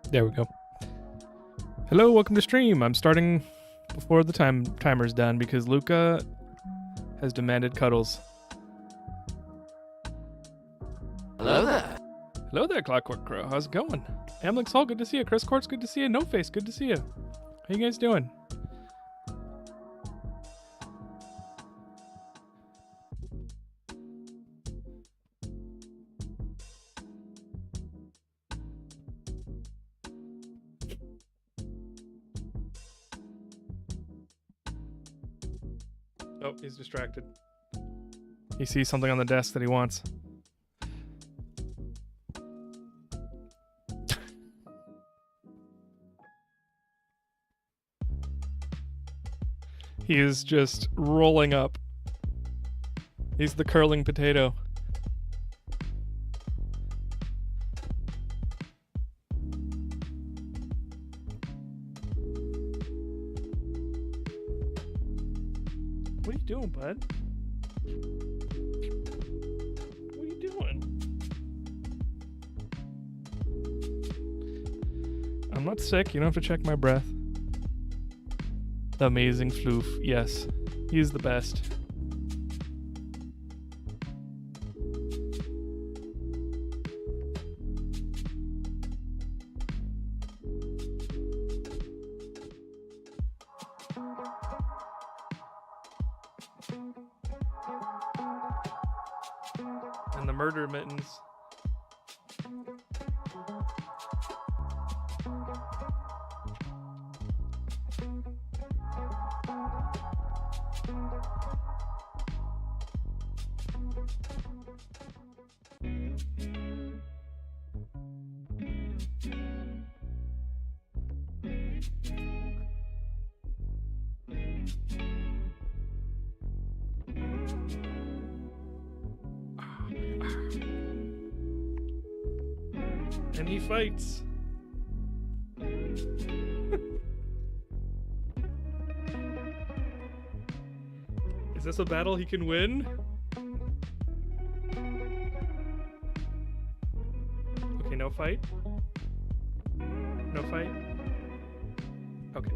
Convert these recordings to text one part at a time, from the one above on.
There we go. Hello, welcome to stream. I'm starting before the timer's done because Luca has demanded cuddles. Hello there. Hello there, Clockwork Crow. How's it going? Amlix Hall, good to see you. Chris Quartz, good to see you. No Face, good to see you. How you guys doing? Oh, he's distracted. He sees something on the desk that he wants. He is just rolling up. He's the curling potato. What are you doing, bud? What are you doing? I'm not sick. You don't have to check my breath. The amazing Floof. Yes, he's the best. And the murder mittens. And he fights. Is this a battle he can win? Okay, no fight. No fight? Okay.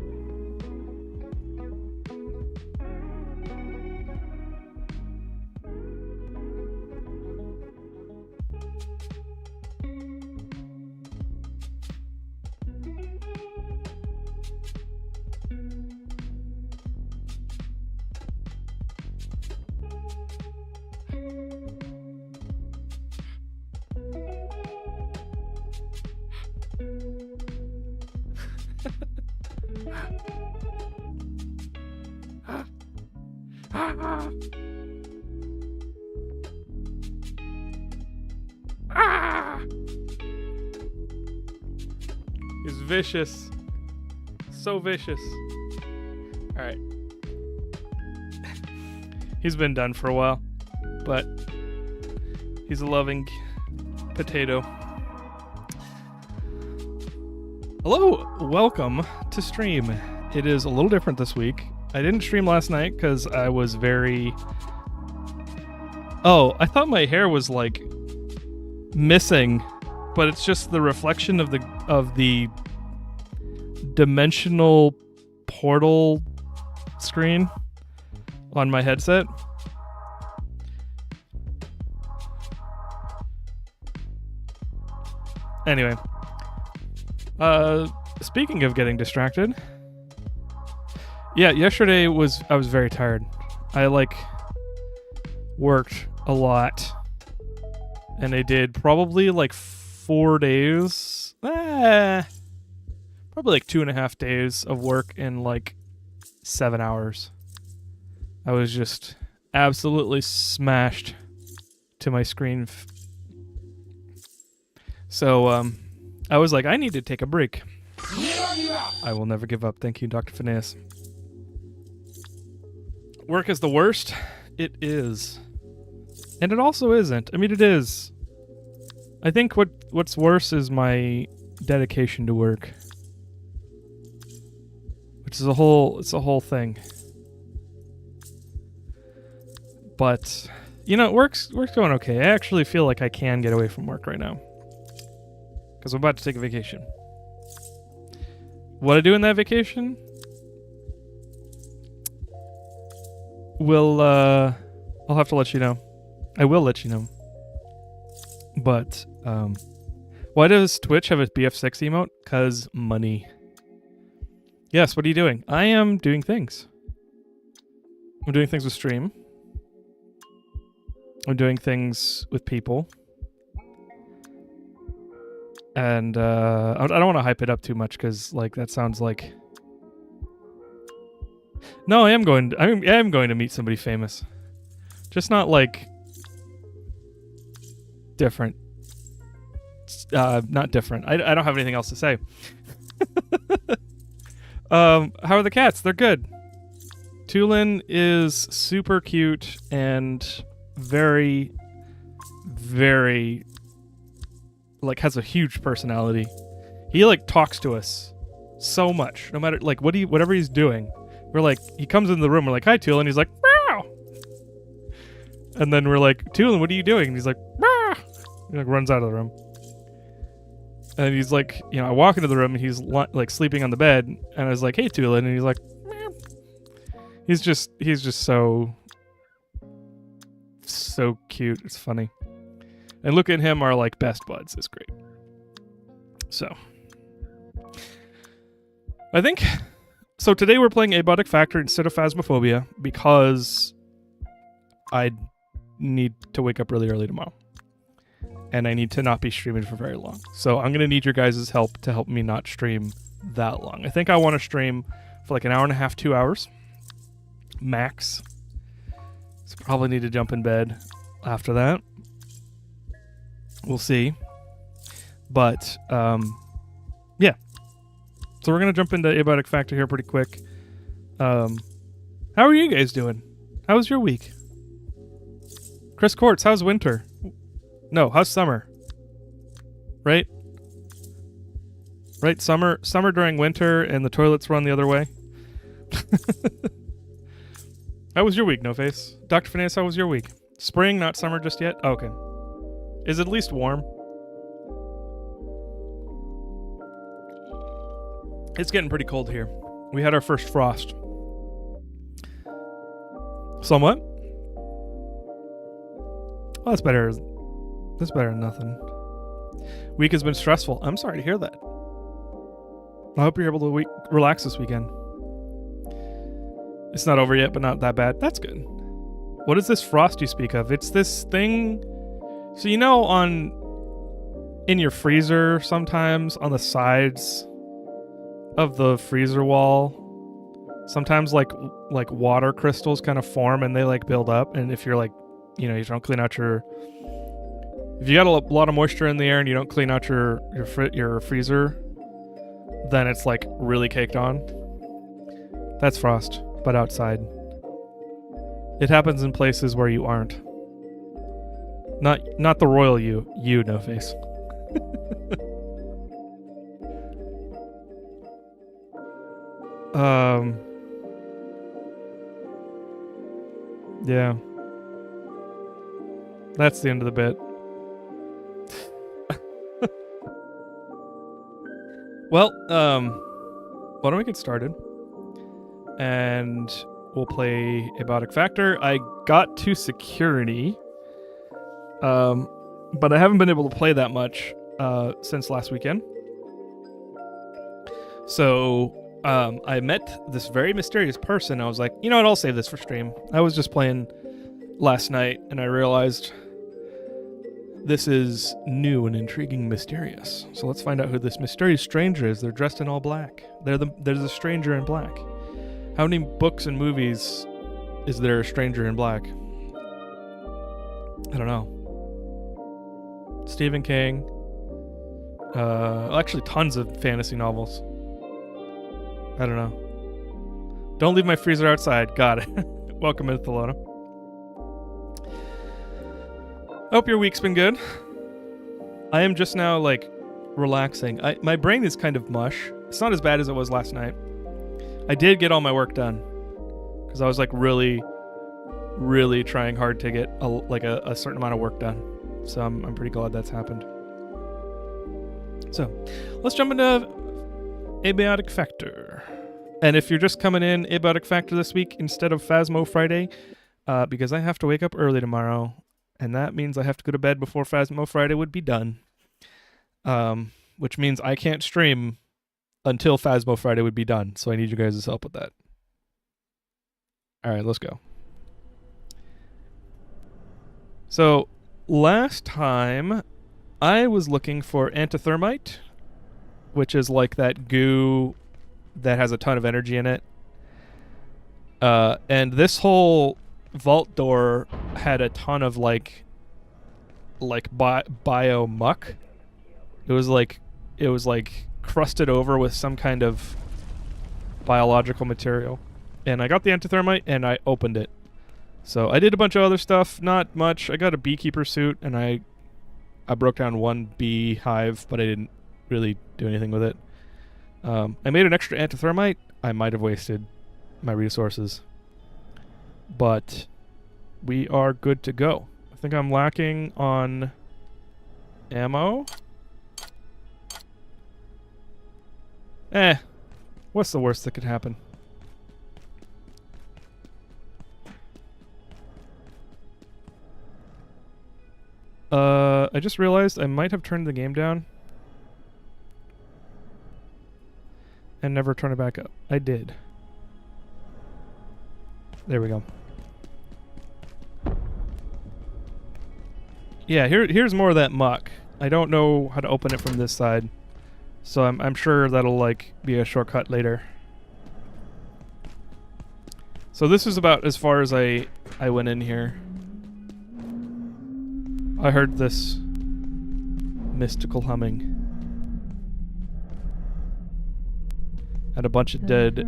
He's vicious. So vicious. Alright. He's been done for a while, but he's a loving potato. Hello, welcome to stream. It is a little different this week. I didn't stream last night because I was very... Oh, I thought my hair was like missing, but it's just the reflection of the dimensional portal screen on my headset. Anyway, speaking of getting distracted, yeah, yesterday I was very tired. I worked a lot, and I did probably 4 days, probably 2.5 days of work in 7 hours. I was just absolutely smashed to my screen. So I was like, I need to take a break. I will never give up. Thank you, Dr. Finesse. Work is the worst. It is. And it also isn't. I mean, it is. I think what's worse is my dedication to work. Which is it's a whole thing. But, work's going okay. I actually feel like I can get away from work right now. Because I'm about to take a vacation. What I do in that vacation? I'll have to let you know. I will let you know. But, why does Twitch have a BF6 emote? 'Cause money. Yes, what are you doing? I am doing things. I'm doing things with stream. I'm doing things with people. And, I don't want to hype it up too much, because, that sounds like... No, I am going to meet somebody famous. Just not, different. Not different. I don't have anything else to say. How are the cats? They're good. Tulin is super cute and very, very... has a huge personality. He talks to us so much, no matter whatever he's doing. We're he comes in the room, we're hi Tulin, he's meow. And then we're Tulin, what are you doing? And he's meow. He runs out of the room. And he's I walk into the room and he's sleeping on the bed, and I was hey Tulin, and he's meow. He's just so cute. It's funny. And Luca and him are best buds. It's great. So, I think... So today we're playing Abiotic Factor instead of Phasmophobia because I need to wake up really early tomorrow. And I need to not be streaming for very long. So I'm going to need your guys' help to help me not stream that long. I think I want to stream for an hour and a half, 2 hours. Max. So probably need to jump in bed after that. We'll see. But, yeah. So we're going to jump into Abiotic Factor here pretty quick. How are you guys doing? How was your week? Chris Courts, how's winter? No, how's summer? Right? Right, summer during winter and the toilets run the other way. How was your week, No Face? Dr. Finesse, how was your week? Spring, not summer just yet? Oh, okay. Is it at least warm? It's getting pretty cold here. We had our first frost. Somewhat. Well, that's better. That's better than nothing. Week has been stressful. I'm sorry to hear that. I hope you're able to relax this weekend. It's not over yet, but not that bad. That's good. What is this frost you speak of? It's this thing. So you know, in your freezer, sometimes on the sides of the freezer wall, sometimes like water crystals kind of form and they like build up. And if you're like, you know, you don't clean out if you got a lot of moisture in the air and you don't clean out your freezer, then it's like really caked on. That's frost, but outside. It happens in places where you aren't. Not the royal you, no face. Yeah. That's the end of the bit. Well, why don't we get started? And we'll play Abiotic Factor. I got to security, but I haven't been able to play that much since last weekend. So I met this very mysterious person. I was like, you know what, I'll save this for stream. I was just playing last night, and I realized this is new and intriguing, mysterious. So let's find out who this mysterious stranger is. They're dressed in all black. There's a stranger in black. How many books and movies is there a stranger in black? I don't know. Stephen King. Actually, tons of fantasy novels. I don't know. Don't leave my freezer outside. Got it. Welcome, Mythalona. Hope your week's been good. I am just now, like, relaxing. My brain is kind of mush. It's not as bad as it was last night. I did get all my work done. Because I was, like, really, really trying hard to get, a certain amount of work done. So I'm pretty glad that's happened. So, let's jump into Abiotic Factor. And if you're just coming in, Abiotic Factor this week instead of Phasmo Friday, because I have to wake up early tomorrow. And that means I have to go to bed before Phasmo Friday would be done. Which means I can't stream until Phasmo Friday would be done. So I need you guys' help with that. Alright, let's go. So, last time, I was looking for antithermite, which is like that goo that has a ton of energy in it. And this whole vault door had a ton of like bio muck. It was like crusted over with some kind of biological material. And I got the antithermite and I opened it. So I did a bunch of other stuff, not much. I got a beekeeper suit and I broke down one bee hive, but I didn't really do anything with it. I made an extra antithermite. I might have wasted my resources. But we are good to go. I think I'm lacking on ammo. What's the worst that could happen? I just realized I might have turned the game down and never turn it back up. I did. There we go. Yeah, here's more of that muck. I don't know how to open it from this side, so I'm sure that'll like be a shortcut later. So this is about as far as I went in here. I heard this mystical humming and a bunch of dead.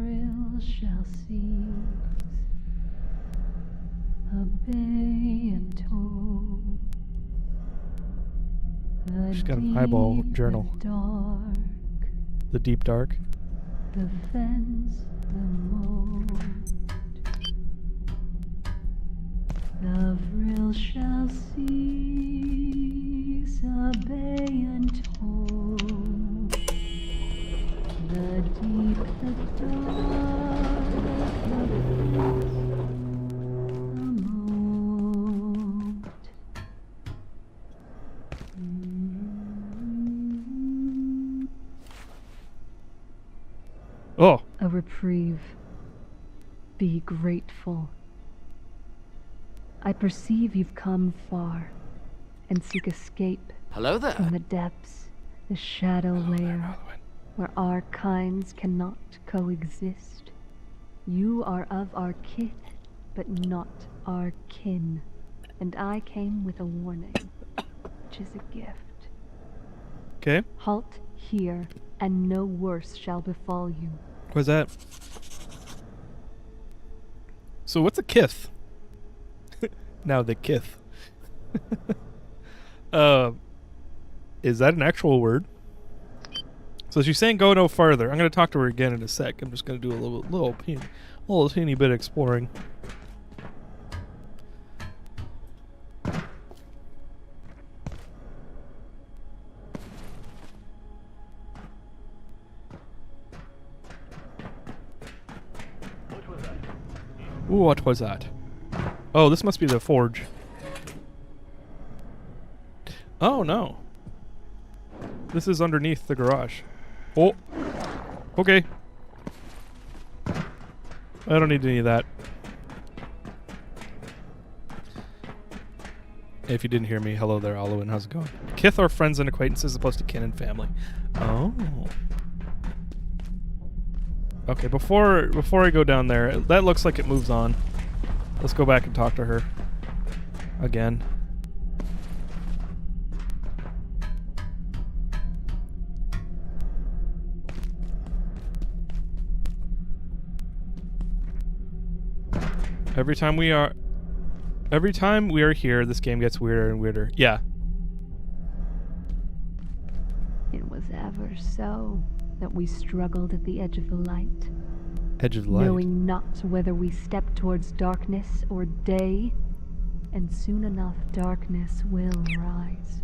She's got an eyeball journal. The deep dark. The fence, the moat. The vril shall cease, obey and hold. the deepest Oh, a reprieve. Be grateful. I perceive you've come far and seek escape Hello there. from the depths, the shadow layer, where our kinds cannot coexist. You are of our kith, but not our kin. And I came with a warning, which is a gift. okay. Halt here, and no worse shall befall you. What's that? So what's a kith? Now the kith. Is that an actual word? So she's saying go no farther. I'm going to talk to her again in a sec. I'm just going to do a little teeny bit exploring. Ooh, what was that? Oh, this must be the forge. Oh, no. This is underneath the garage. Oh. Okay. I don't need any of that. If you didn't hear me, hello there, Alwyn. How's it going? Kith are friends and acquaintances as opposed to kin and family. Oh. Okay, before I go down there, that looks like it moves on. Let's go back and talk to her again. Every time we are here, this game gets weirder and weirder. Yeah. It was ever so that we struggled at the edge of the light. Edge of the light. Knowing not whether we step towards darkness or day, and soon enough darkness will rise.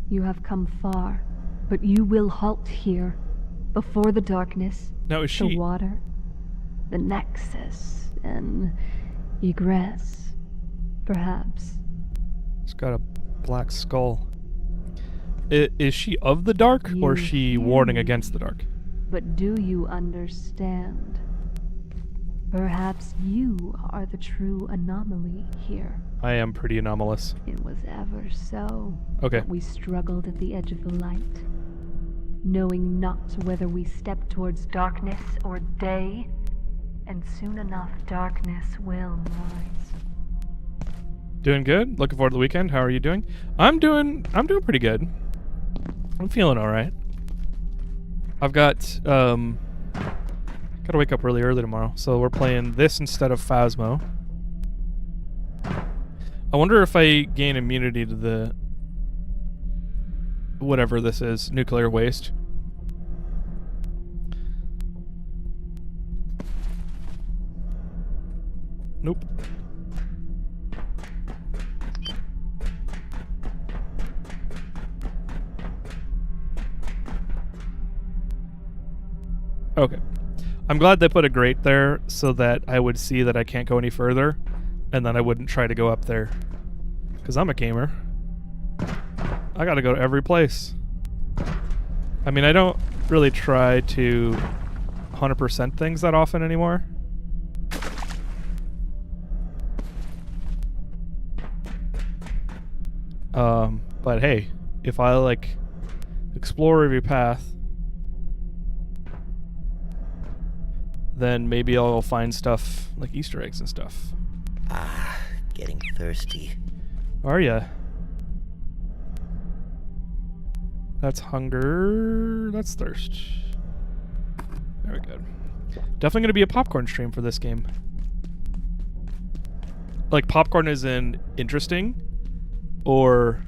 You have come far, but you will halt here, before the darkness, Now is she... the water, the nexus, and egress, perhaps. She's got a black skull. Is she of the dark, or is she warning against the dark? But do you understand? Perhaps you are the true anomaly here. I am pretty anomalous. It was ever so. Okay. That we struggled at the edge of the light, knowing not whether we step towards darkness or day, and soon enough darkness will rise. Doing good. Looking forward to the weekend. How are you doing? I'm doing pretty good. I'm feeling all right. I've got gotta wake up really early tomorrow, so we're playing this instead of Phasmo. I wonder if I gain immunity to the whatever this is, nuclear waste. Nope. Okay. I'm glad they put a grate there so that I would see that I can't go any further, and then I wouldn't try to go up there. Because I'm a gamer. I gotta go to every place. I mean, I don't really try to 100% things that often anymore. But hey, if I like explore every path, then maybe I'll find stuff like Easter eggs and stuff. Ah, getting thirsty. Are ya? That's hunger. That's thirst. Very good. Definitely gonna be a popcorn stream for this game. Like popcorn is in interesting, or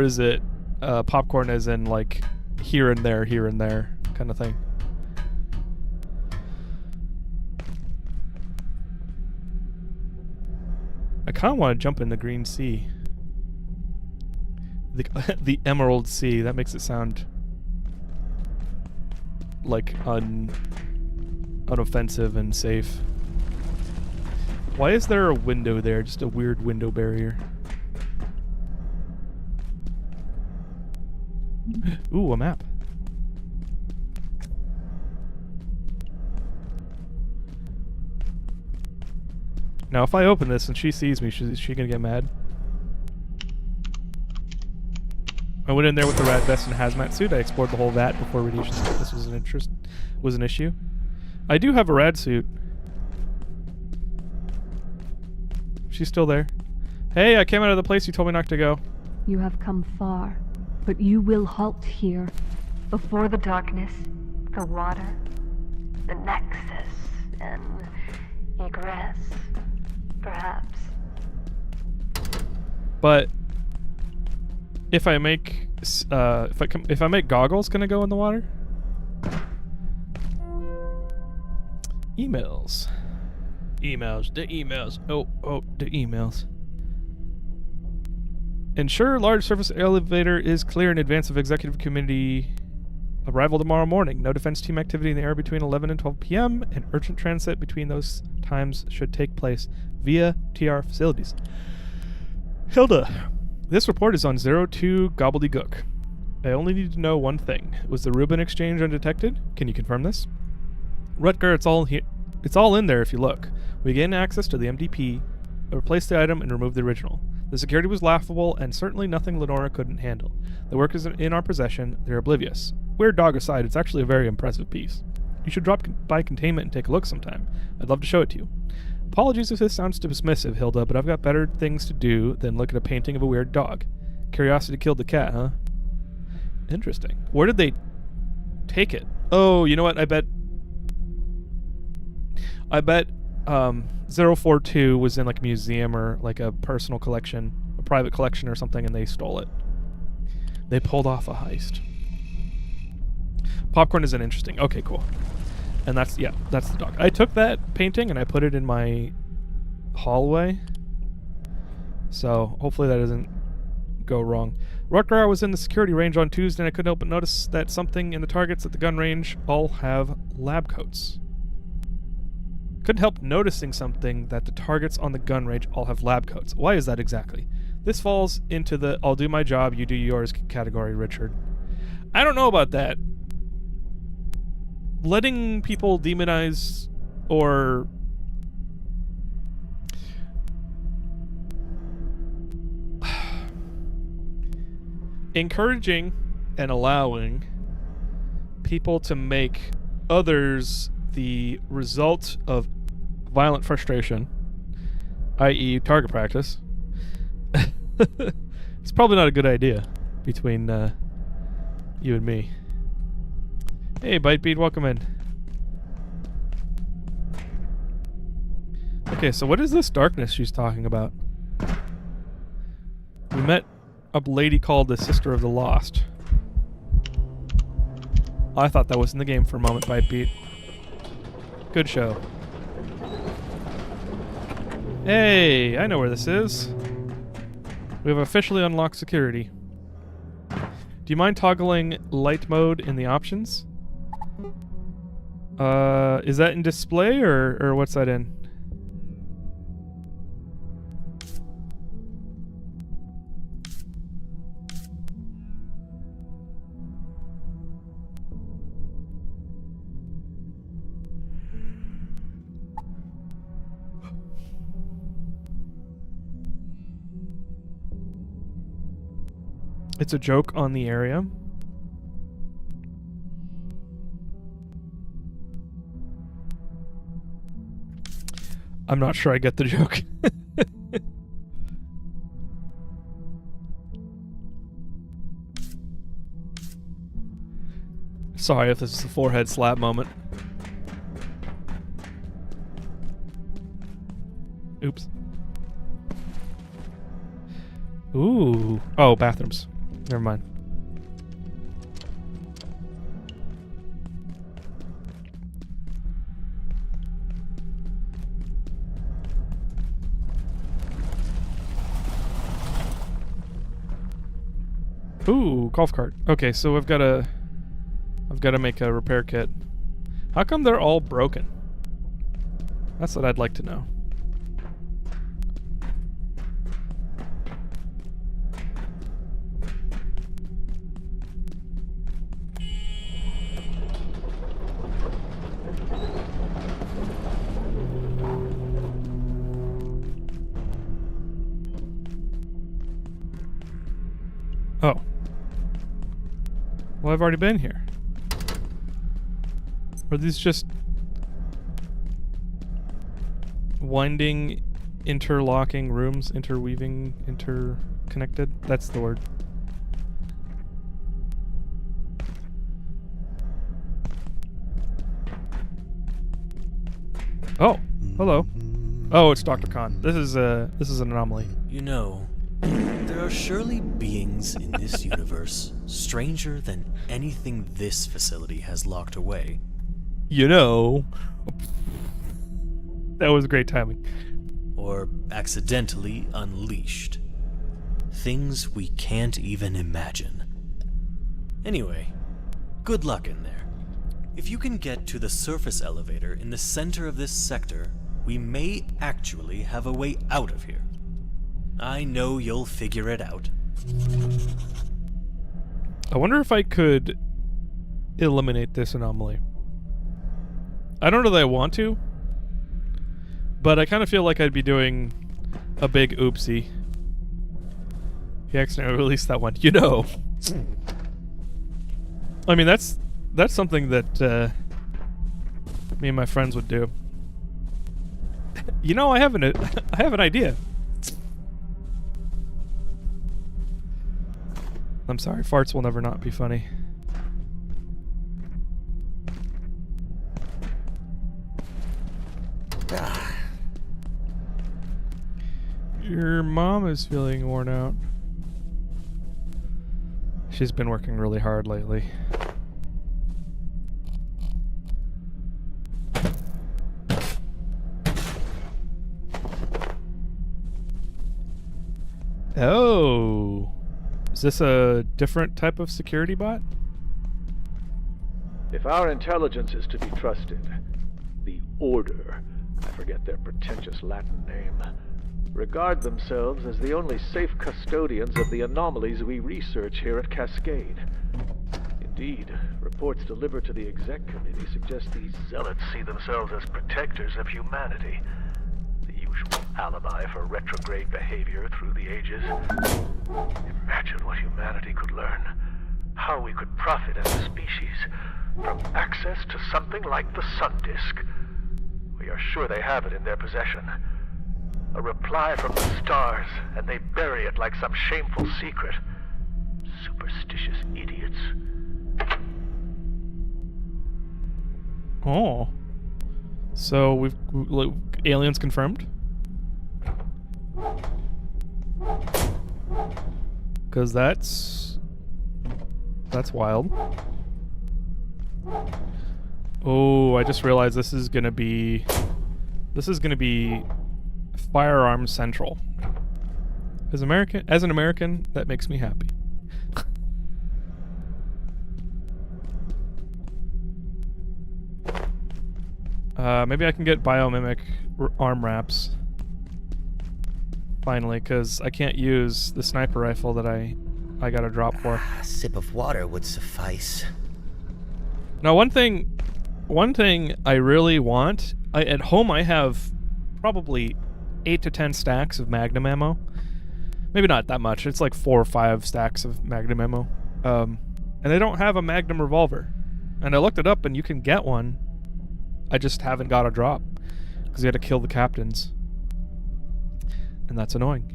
is it popcorn as in like here and there kind of thing? I kind of want to jump in the green sea. the Emerald Sea. That makes it sound like unoffensive and safe. Why is there a window there? Just a weird window barrier. Ooh, a map. Now, if I open this and she sees me, is she gonna get mad? I went in there with the rat vest and hazmat suit. I explored the whole vat before radiation. This was an issue. I do have a rad suit. She's still there. Hey, I came out of the place you told me not to go. You have come far, but you will halt here. Before the darkness, the water, the nexus, and egress, perhaps. But if I make if I make goggles, can I go in the water? Emails. The emails. Oh, the emails. Ensure large surface elevator is clear in advance of executive committee arrival tomorrow morning. No defense team activity in the air between 11 and 12 p.m. and urgent transit between those times should take place via TR facilities. Hilda, this report is on 02 Gobbledygook. I only need to know one thing. Was the Reuben exchange undetected? Can you confirm this? Rutger, it's all in there if you look. We gained access to the MDP, replaced the item, and removed the original. The security was laughable, and certainly nothing Lenora couldn't handle. The work is in our possession. They're oblivious. Weird dog aside, it's actually a very impressive piece. You should drop by containment and take a look sometime. I'd love to show it to you. Apologies if this sounds dismissive, Hilda, but I've got better things to do than look at a painting of a weird dog. Curiosity killed the cat, huh? Interesting. Where did they take it? Oh, you know what? I bet 042 was in like a museum or like a personal collection, a private collection or something, and they stole it. They pulled off a heist. Popcorn isn't interesting. Okay, cool. And that's the dog. I took that painting and I put it in my hallway. So hopefully that doesn't go wrong. Rutger, I was in the security range on Tuesday and I couldn't help but notice that something in the targets at the gun range all have lab coats. Couldn't help noticing something that the targets on the gun range all have lab coats. Why is that exactly? This falls into the I'll do my job, you do yours category, Richard. I don't know about that. Letting people demonize or encouraging and allowing people to make others the result of violent frustration, i.e. target practice, it's probably not a good idea between you and me. Hey, Bitebeat, welcome in. Okay, so what is this darkness she's talking about? We met a lady called the Sister of the Lost. I thought that was in the game for a moment, Bitebeat. Good show. Hey, I know where this is. We have officially unlocked security. Do you mind toggling light mode in the options? Is that in display or what's that in? It's a joke on the area. I'm not sure I get the joke. Sorry if this is a forehead slap moment. Oops. Ooh. Oh, bathrooms. Never mind. Ooh, golf cart. Okay, so I've got to make a repair kit. How come they're all broken? That's what I'd like to know. Oh. Well, I've already been here. Are these just winding, interlocking rooms, interweaving, interconnected? That's the word. Oh, hello. Oh, it's Dr. Khan. This is an anomaly. You know, there are surely beings in this universe stranger than anything this facility has locked away. You know. That was great timing. Or accidentally unleashed. Things we can't even imagine. Anyway, good luck in there. If you can get to the surface elevator in the center of this sector, we may actually have a way out of here. I know you'll figure it out. I wonder if I could eliminate this anomaly. I don't know that I want to, but I kind of feel like I'd be doing a big oopsie. He accidentally released that one. You know. I mean, that's something that me and my friends would do. You know, I have an idea. I'm sorry, farts will never not be funny. Your mom is feeling worn out. She's been working really hard lately. Oh. Is this a different type of security bot? If our intelligence is to be trusted, the Order, I forget their pretentious Latin name, regard themselves as the only safe custodians of the anomalies we research here at Cascade. Indeed, reports delivered to the Exec Committee suggest these zealots see themselves as protectors of humanity. The usual alibi for retrograde behavior through the ages. Imagine what humanity could learn. How we could profit as a species from access to something like the Sun Disk. We are sure they have it in their possession. A reply from the stars, and they bury it like some shameful secret. Superstitious idiots. Oh. So we've aliens confirmed? Cause that's wild. Oh, I just realized this is gonna be Firearms Central. As an American, that makes me happy. Maybe I can get biomimic arm wraps. Finally, because I can't use the sniper rifle that I got a drop for. A sip of water would suffice. Now, one thing I really want. At home, I have probably 8 to 10 stacks of Magnum ammo. Maybe not that much. It's like 4 or 5 stacks of Magnum ammo. And they don't have a Magnum revolver. And I looked it up, and you can get one. I just haven't got a drop because you had to kill the captains, and that's annoying.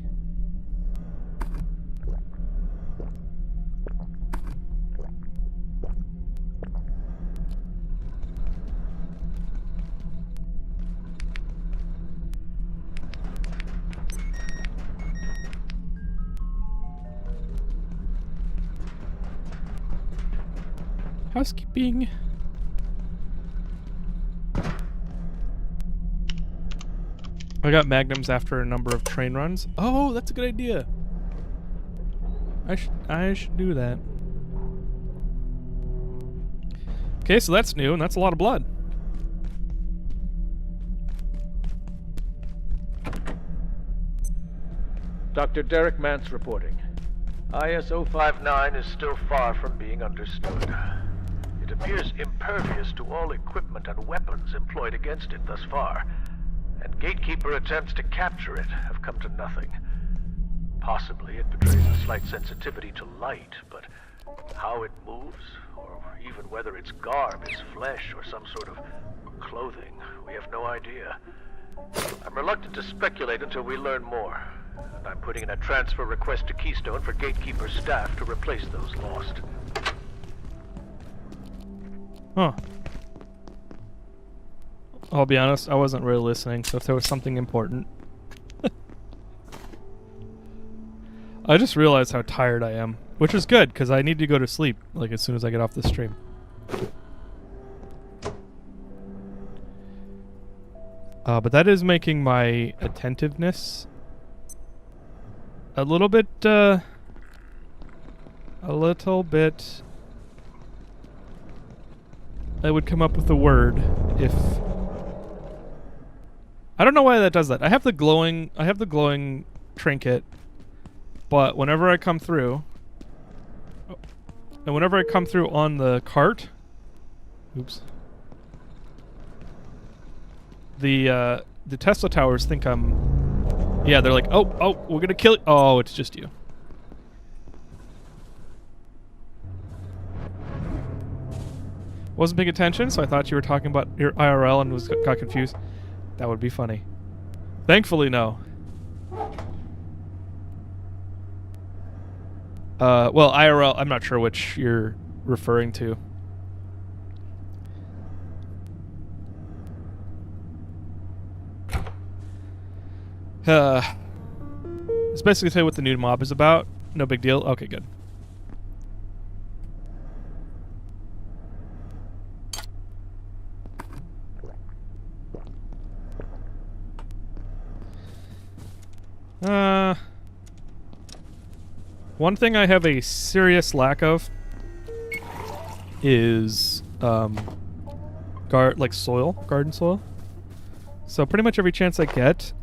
Housekeeping. I got magnums after a number of train runs. Oh, that's a good idea. I should do that. Okay, so that's new, and that's a lot of blood. Dr. Derek Mance reporting. ISO 59 is still far from being understood. It appears impervious to all equipment and weapons employed against it thus far, and gatekeeper attempts to capture it have come to nothing. Possibly it betrays a slight sensitivity to light, but how it moves, or even whether its garb is flesh or some sort of clothing, we have no idea. I'm reluctant to speculate until we learn more, and I'm putting in a transfer request to Keystone for Gatekeeper staff to replace those lost. Huh. I'll be honest, I wasn't really listening, so if there was something important. I just realized how tired I am, which is good, because I need to go to sleep, like, as soon as I get off the stream. But that is making my attentiveness a little bit, I would come up with a word if... I don't know why that does that. I have the glowing trinket, but whenever I come through, and whenever I come through on the cart, oops, the Tesla towers think I'm, yeah, they're like, oh, we're gonna kill you. Oh, it's just you. Wasn't paying attention, so I thought you were talking about your IRL and got confused. That would be funny. Thankfully, no. Well, IRL, I'm not sure which you're referring to. Let's basically say what the new mob is about. No big deal. Okay, good. One thing I have a serious lack of is garden soil. So pretty much every chance I get,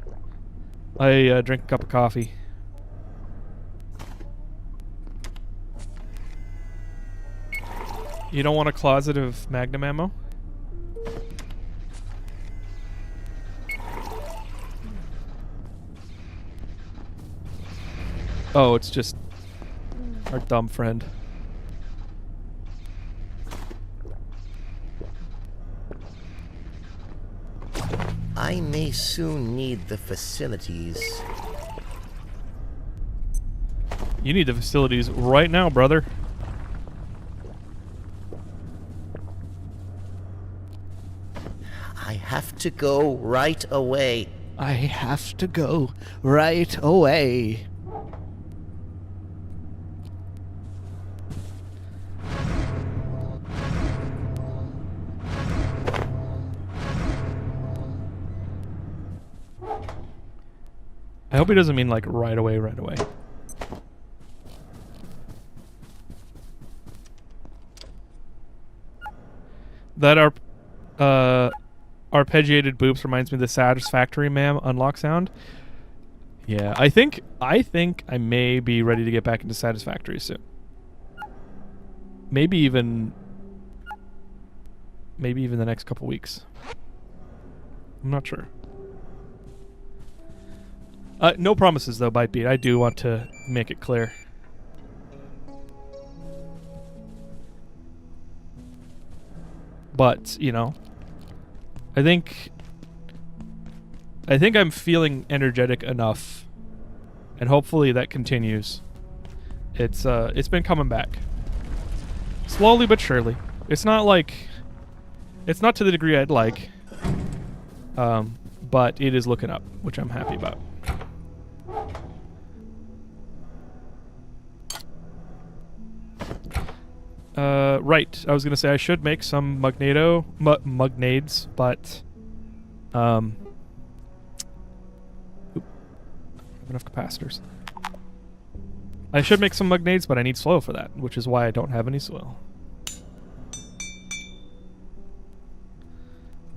I drink a cup of coffee. You don't want a closet of Magnum ammo? Oh, it's just our dumb friend. I may soon need the facilities. You need the facilities right now, brother. I have to go right away. I have to go right away. I hope he doesn't mean like right away, right away. That arpeggiated boops reminds me of the Satisfactory Ma'am unlock sound. Yeah, I think I may be ready to get back into Satisfactory soon. Maybe even the next couple weeks. I'm not sure. No promises though, Bytebeat. I do want to make it clear. But, you know, I think I'm feeling energetic enough, and hopefully that continues. It's been coming back. Slowly but surely. It's not to the degree I'd like. But it is looking up, which I'm happy about. Right. I was gonna say I should make some mugnades, but oop, I have enough capacitors. I should make some mug nades, but I need soil for that, which is why I don't have any soil.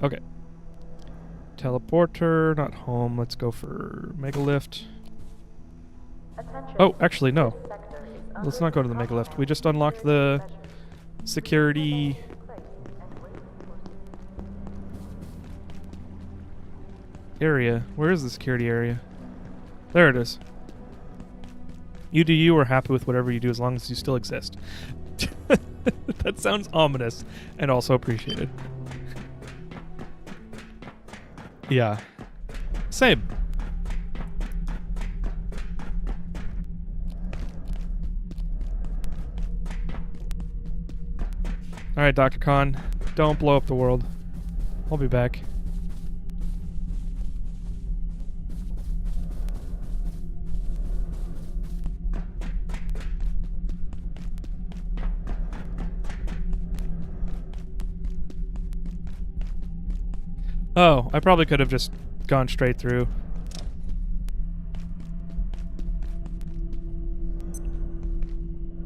Okay. Teleporter, not home. Let's go for Megalift. Oh, actually, no. Let's not go to the Megalift. We just unlocked the security area. Where is the security area? There it is. You do you, or happy with whatever you do as long as you still exist. That sounds ominous and also appreciated. Yeah. Same. Alright, Dr. Khan. Don't blow up the world. I'll be back. Oh, I probably could have just gone straight through.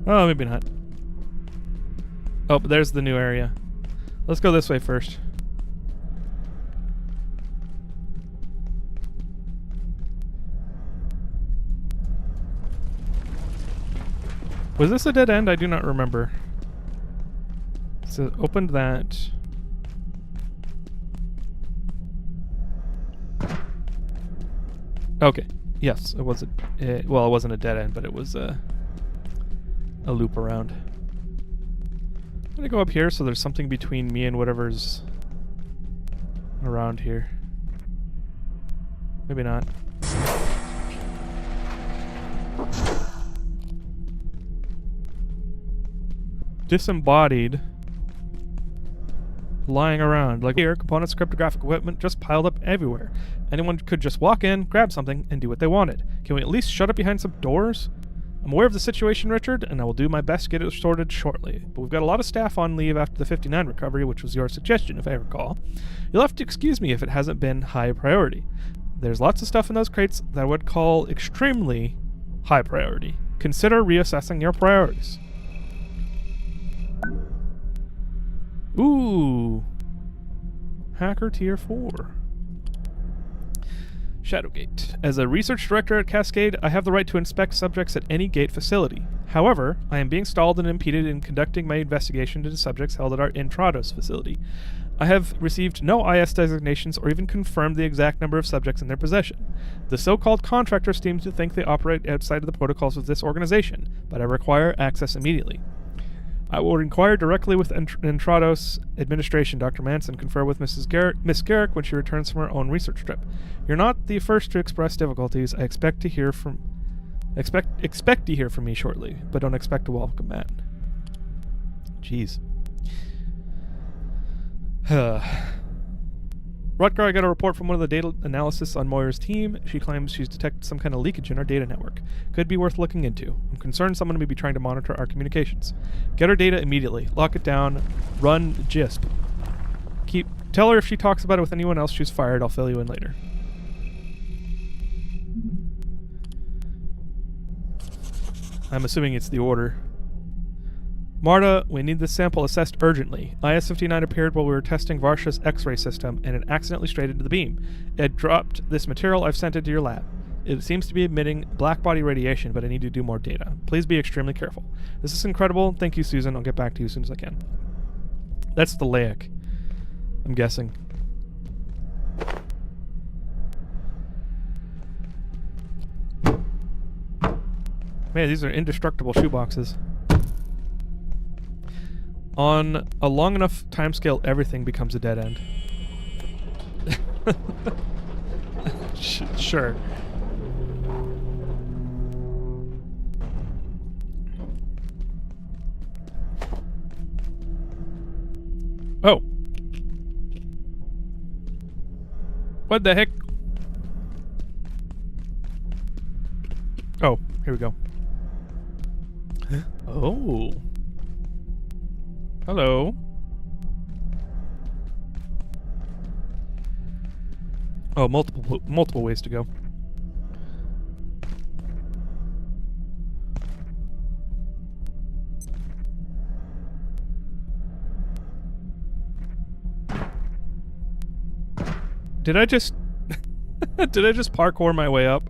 Oh, maybe not. Oh, but there's the new area. Let's go this way first. Was this a dead end? I do not remember. So opened that. Okay. Yes, it was well, it wasn't a dead end, but it was a loop around. I'm gonna go up here so there's something between me and whatever's around here. Maybe not. Disembodied. Lying around. Like here, components, cryptographic equipment just piled up everywhere. Anyone could just walk in, grab something, and do what they wanted. Can we at least shut up behind some doors? I'm aware of the situation, Richard, and I will do my best to get it sorted shortly. But we've got a lot of staff on leave after the 59 recovery, which was your suggestion, if I recall. You'll have to excuse me if it hasn't been high priority. There's lots of stuff in those crates that I would call extremely high priority. Consider reassessing your priorities. Ooh. Hacker Tier 4. Shadowgate. As a research director at Cascade, I have the right to inspect subjects at any gate facility. However, I am being stalled and impeded in conducting my investigation into subjects held at our Intrados facility. I have received no IS designations or even confirmed the exact number of subjects in their possession. The so-called contractors seem to think they operate outside of the protocols of this organization, but I require access immediately. I will inquire directly with Intrados administration, Dr. Manson, confer with Miss Garrick when she returns from her own research trip. You're not the first to express difficulties. I expect to hear from me shortly, but don't expect a welcome mat. Jeez. Rutger, I got a report from one of the data analysts on Moira's team. She claims she's detected some kind of leakage in our data network. Could be worth looking into. I'm concerned someone may be trying to monitor our communications. Get her data immediately. Lock it down. Run GISP. Tell her if she talks about it with anyone else, she's fired. I'll fill you in later. I'm assuming it's the order. Marta, we need this sample assessed urgently. IS-59 appeared while we were testing Varsha's X-ray system, and it accidentally strayed into the beam. It dropped this material I've sent into your lab. It seems to be emitting black body radiation, but I need to do more data. Please be extremely careful. This is incredible. Thank you, Susan. I'll get back to you as soon as I can. That's the Laic, I'm guessing. Man, these are indestructible shoeboxes. On a long enough timescale, everything becomes a dead end. Sure. Oh. What the heck? Oh, here we go. Oh. Hello. Oh, multiple ways to go. Did I just did I just parkour my way up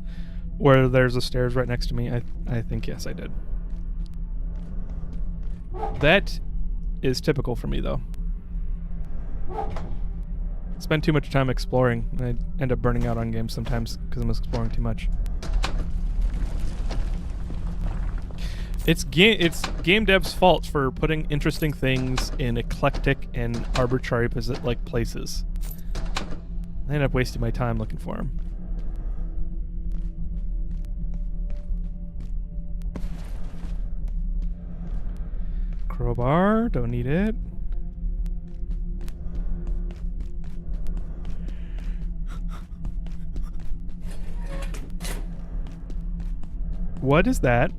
where there's a stairs right next to me? I think yes, I did. That is typical for me though. Spend too much time exploring and I end up burning out on games sometimes because I'm exploring too much. It's game devs' fault for putting interesting things in eclectic and arbitrary places. I end up wasting my time looking for them. Crowbar, don't need it. What is that?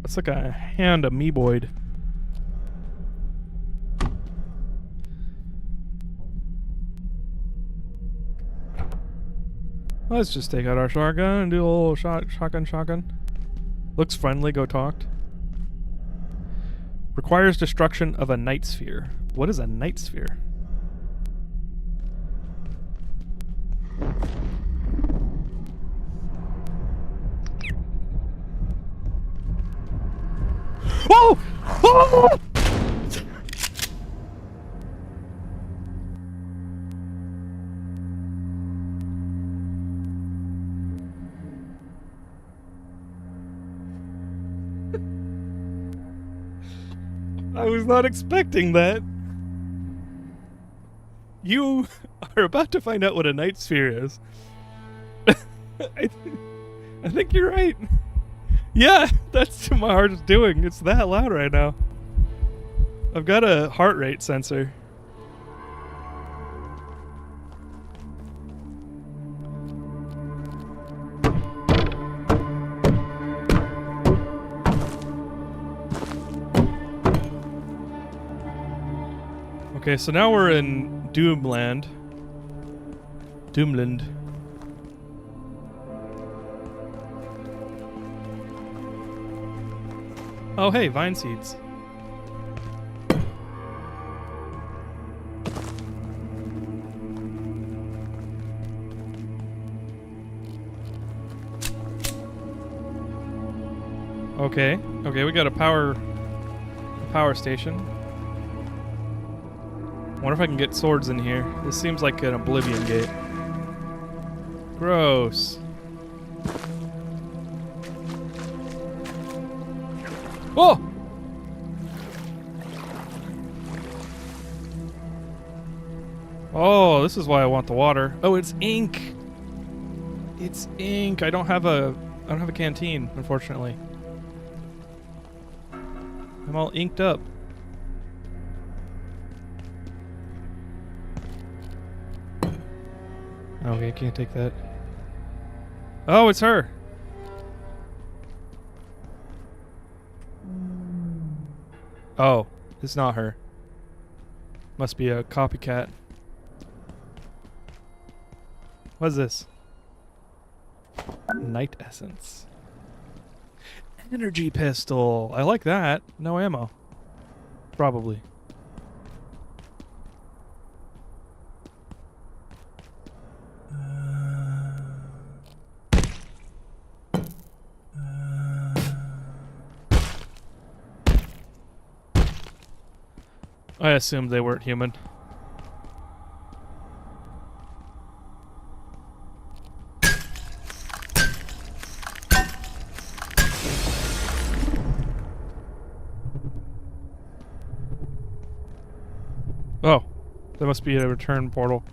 It's like a hand amoeboid. Let's just take out our shotgun and do a little shotgun. Looks friendly, go talked. Requires destruction of a night sphere. What is a night sphere? Whoa! Oh! I was not expecting that. You are about to find out what a night sphere is. I think you're right. Yeah, that's what my heart is doing. It's that loud right now. I've got a heart rate sensor. Okay, so now we're in Doomland. Doomland. Oh, hey, vine seeds. Okay, we got a power station. I wonder if I can get swords in here. This seems like an Oblivion gate. Gross. Oh! Oh, this is why I want the water. Oh, it's ink. It's ink. I don't have a canteen, unfortunately. I'm all inked up. Okay, I can't take that. Oh, it's her. Oh, it's not her. Must be a copycat. What's this? Night essence. Energy pistol. I like that. No ammo. Probably. I assumed they weren't human. Oh, there must be a return portal.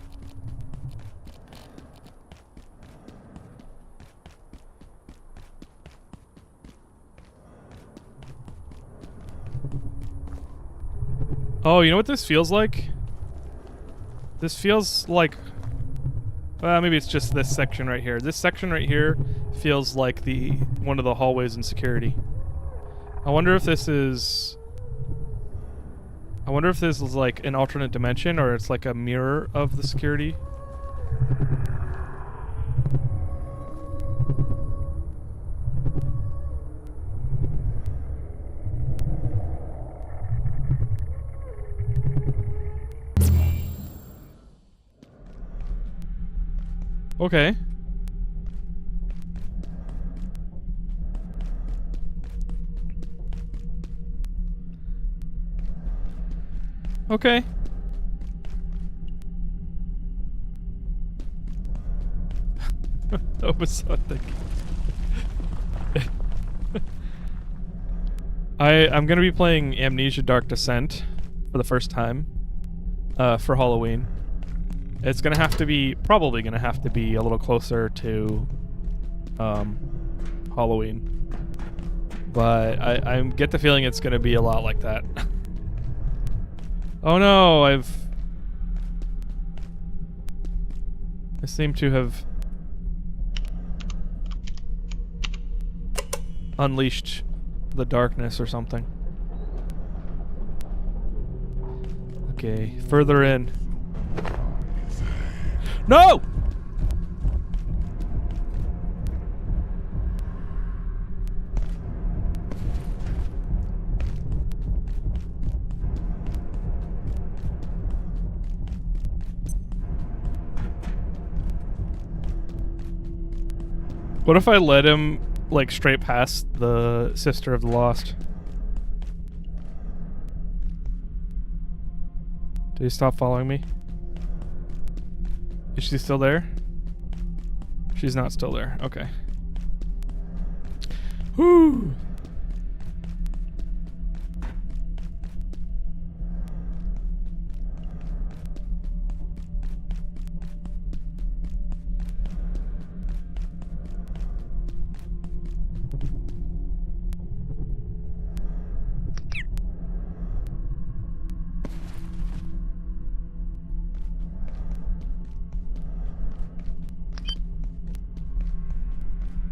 Oh, you know what this feels like? This feels like... maybe it's just this section right here. This section right here feels like one of the hallways in security. I wonder if this is like an alternate dimension, or it's like a mirror of the security. Okay. Okay. That was something. I'm gonna be playing Amnesia Dark Descent for the first time for Halloween. It's gonna have to be probably gonna have to be a little closer to Halloween, but I get the feeling it's gonna be a lot like that. Oh no, I seem to have unleashed the darkness or something. Okay, further in. No! What if I led him like straight past the Sister of the Lost? Did he stop following me? Is she still there? She's not still there. Okay. Whew.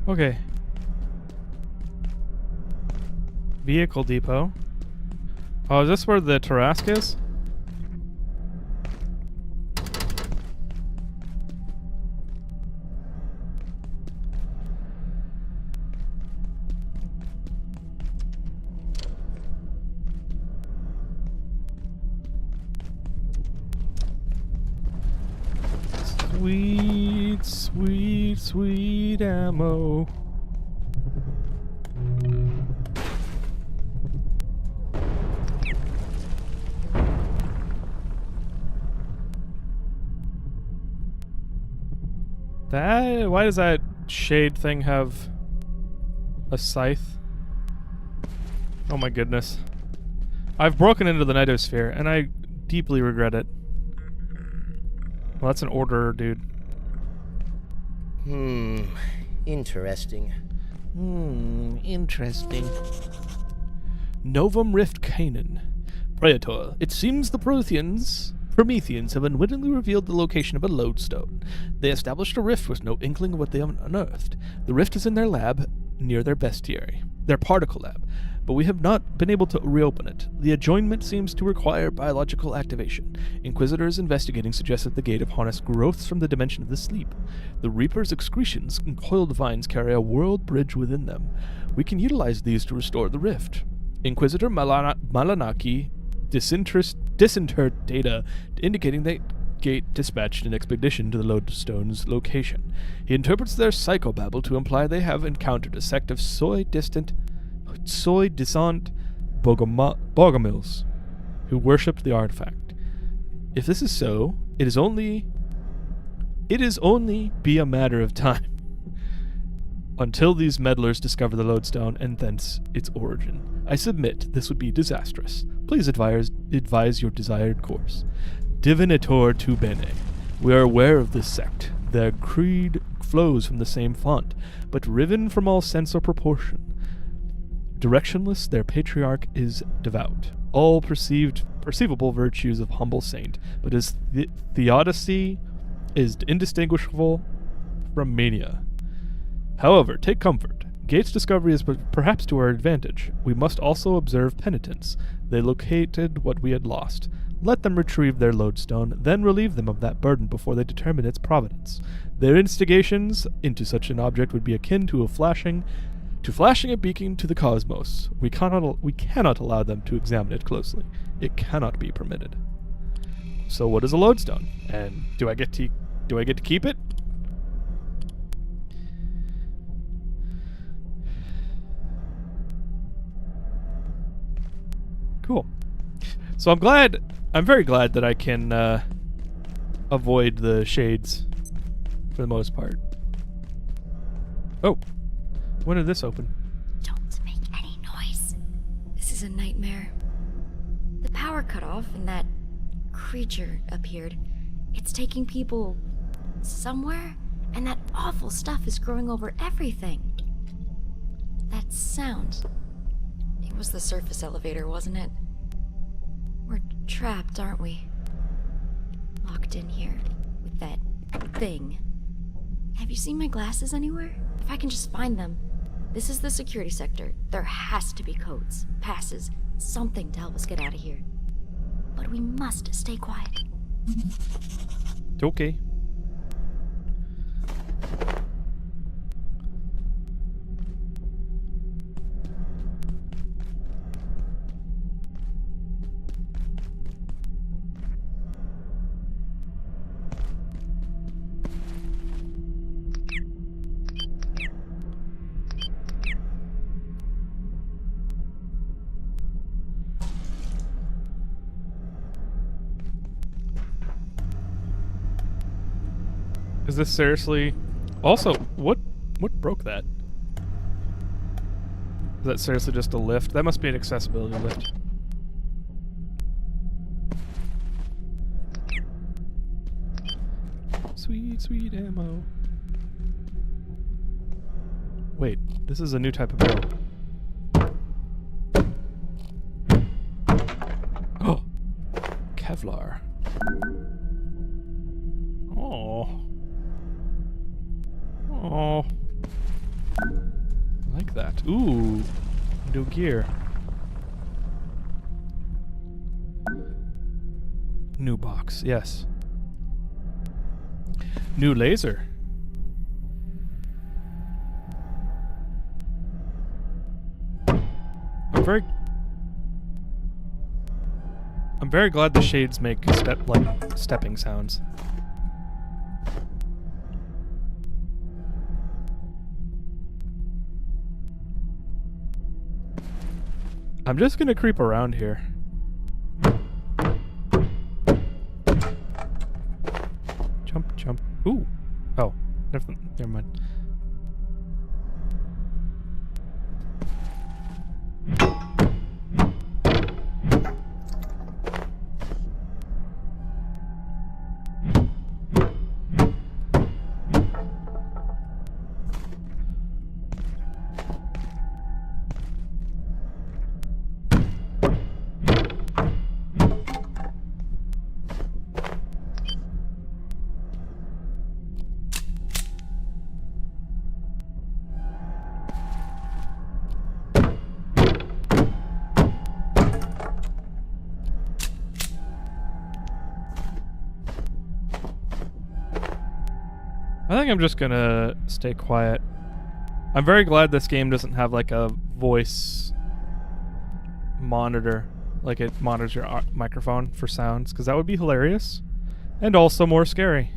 Okay. Vehicle depot. Oh, is this where the Tarask is? Sweet, sweet, sweet ammo. Why does that shade thing have a scythe? Oh my goodness. I've broken into the Nightosphere, and I deeply regret it. Well, that's an order, dude. Interesting. Interesting. Novum Rift Canaan. Praetor, it seems the Prometheans have unwittingly revealed the location of a lodestone. They established a rift with no inkling of what they have unearthed. The rift is in their lab, near their bestiary, their particle lab, but we have not been able to reopen it. The adjoinement seems to require biological activation. Inquisitors investigating suggest that the gate have harnessed growths from the dimension of the sleep. The Reaper's excretions and coiled vines carry a world bridge within them. We can utilize these to restore the rift. Inquisitor Malanaki disinterred data indicating that Gate dispatched an expedition to the lodestone's location. He interprets their psychobabble to imply they have encountered a sect of soi-disant Bogomils who worshipped the artifact. If this is so, it is only be a matter of time until these meddlers discover the lodestone and thence its origin. I submit this would be disastrous. Please advise your desired course. Divinator tu bene. We are aware of this sect. Their creed flows from the same font, but riven from all sense or proportion. Directionless, their patriarch is devout. All perceivable virtues of humble saint, but his theodicy is indistinguishable from mania. However, take comfort. Gate's discovery is perhaps to our advantage. We must also observe penitence. They located what we had lost. Let them retrieve their lodestone, then relieve them of that burden before they determine its providence. Their instigations into such an object would be akin to flashing a beacon to the cosmos. We cannot allow them to examine it closely. It cannot be permitted. So what is a lodestone? And do I get to keep it? Cool. So I'm very glad that I can avoid the shades for the most part. Oh, when did this open? Don't make any noise. This is a nightmare. The power cut off and that creature appeared. It's taking people somewhere, and that awful stuff is growing over everything. That sound. It was the surface elevator, wasn't it? We're trapped, aren't we? Locked in here with that thing. Have you seen my glasses anywhere? If I can just find them. This is the security sector. There has to be codes, passes, something to help us get out of here. But we must stay quiet. Okay. Is this seriously... Also, what broke that? Is that seriously just a lift? That must be an accessibility lift. Sweet, sweet ammo. Wait, this is a new type of barrel. Oh! Kevlar. Oh. Oh. I like that. Ooh. New gear. New box, yes. New laser. I'm very glad the shades make stepping sounds. I'm just gonna creep around here. Jump, jump. Ooh. Oh, never mind. I think I'm just gonna stay quiet. I'm very glad this game doesn't have like a voice monitor, like it monitors your microphone for sounds, because that would be hilarious and also more scary.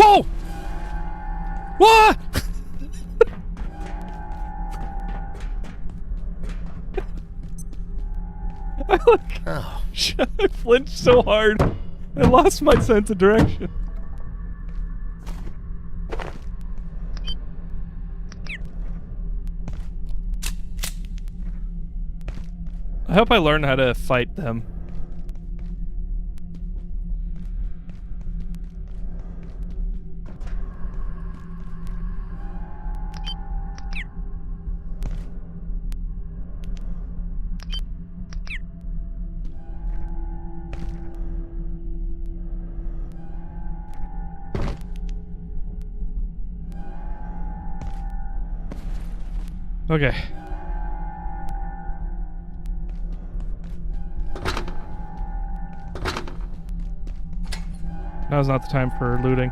Oh! What? Oh. I flinched so hard. I lost my sense of direction. I hope I learn how to fight them. Okay. Now's not the time for looting.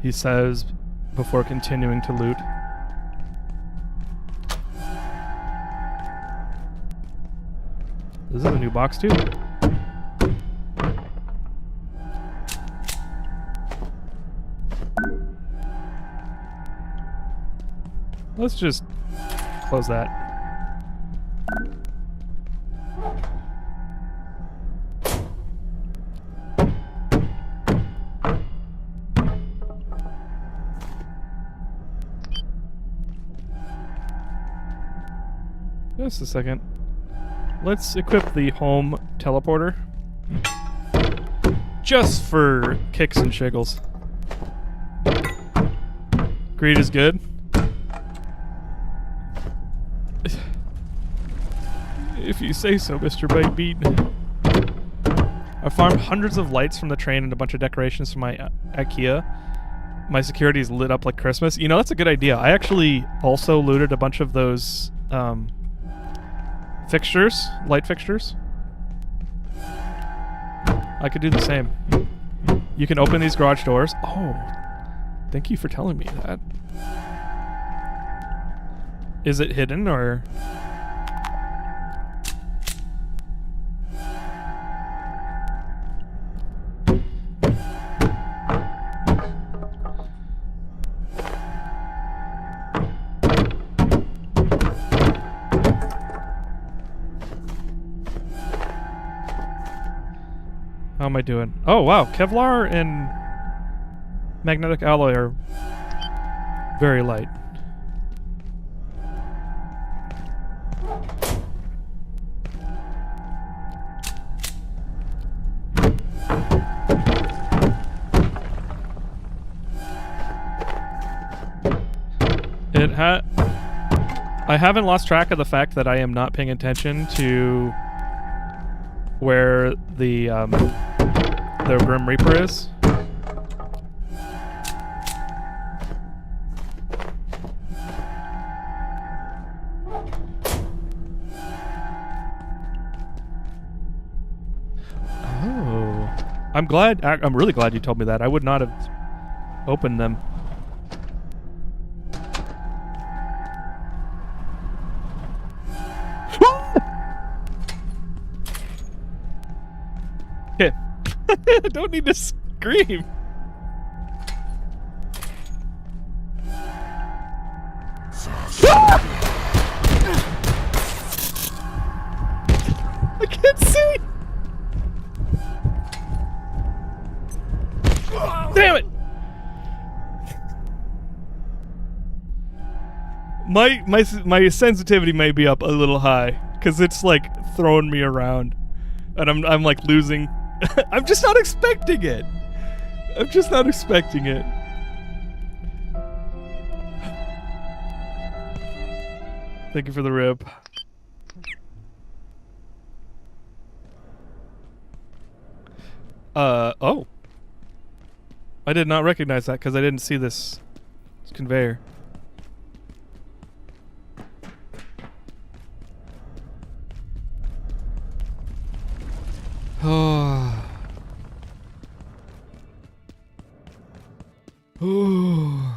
he says before continuing to loot. This is a new box too. Let's just close that. Just a second. Let's equip the home teleporter. Just for kicks and shiggles. Greed is good. If you say so, Mr. Backbeat. I farmed hundreds of lights from the train and a bunch of decorations from my IKEA. My security is lit up like Christmas. You know, that's a good idea. I actually also looted a bunch of those fixtures, light fixtures. I could do the same. You can open these garage doors. Oh, thank you for telling me that. Is it hidden or... How am I doing? Oh, wow. Kevlar and magnetic alloy are very light. I haven't lost track of the fact that I am not paying attention to where the Grim Reaper is. Oh, I'm really glad you told me that. I would not have opened them. Okay. I don't need to scream. I can't see. Damn it. My sensitivity may be up a little high because it's like throwing me around, and I'm like losing. I'm just not expecting it. I'm just not expecting it. Thank you for the rib. Oh. I did not recognize that because I didn't see this conveyor. Oh. Oh.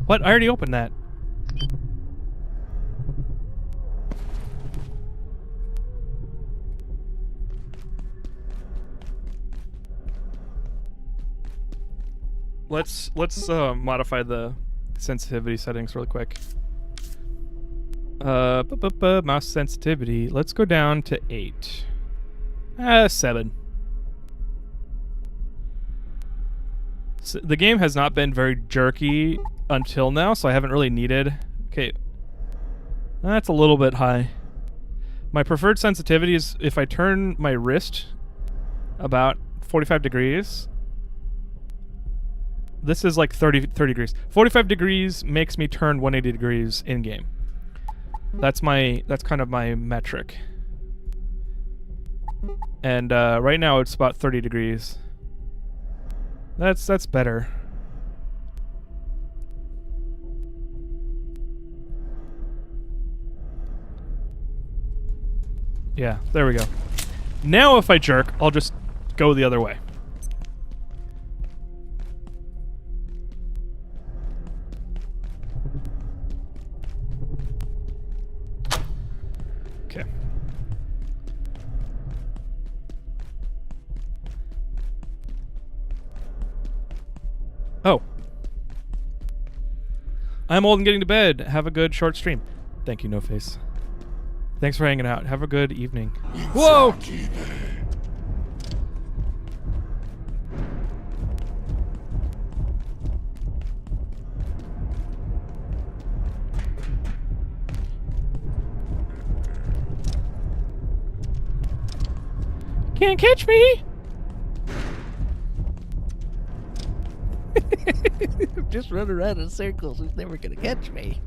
What? I already opened that. Let's modify the sensitivity settings really quick. Mouse sensitivity. Let's go down to 8. 7. So the game has not been very jerky until now, so I haven't really needed... Okay. That's a little bit high. My preferred sensitivity is if I turn my wrist about 45 degrees. This is like 30 degrees. 45 degrees makes me turn 180 degrees in-game. That's kind of my metric. And right now it's about 30 degrees. That's better. Yeah, there we go. Now if I jerk, I'll just go the other way. Okay. Oh. I'm old and getting to bed. Have a good short stream. Thank you, No Face. Thanks for hanging out. Have a good evening. Whoa! Can't catch me! Just run around in circles. Who's never gonna catch me?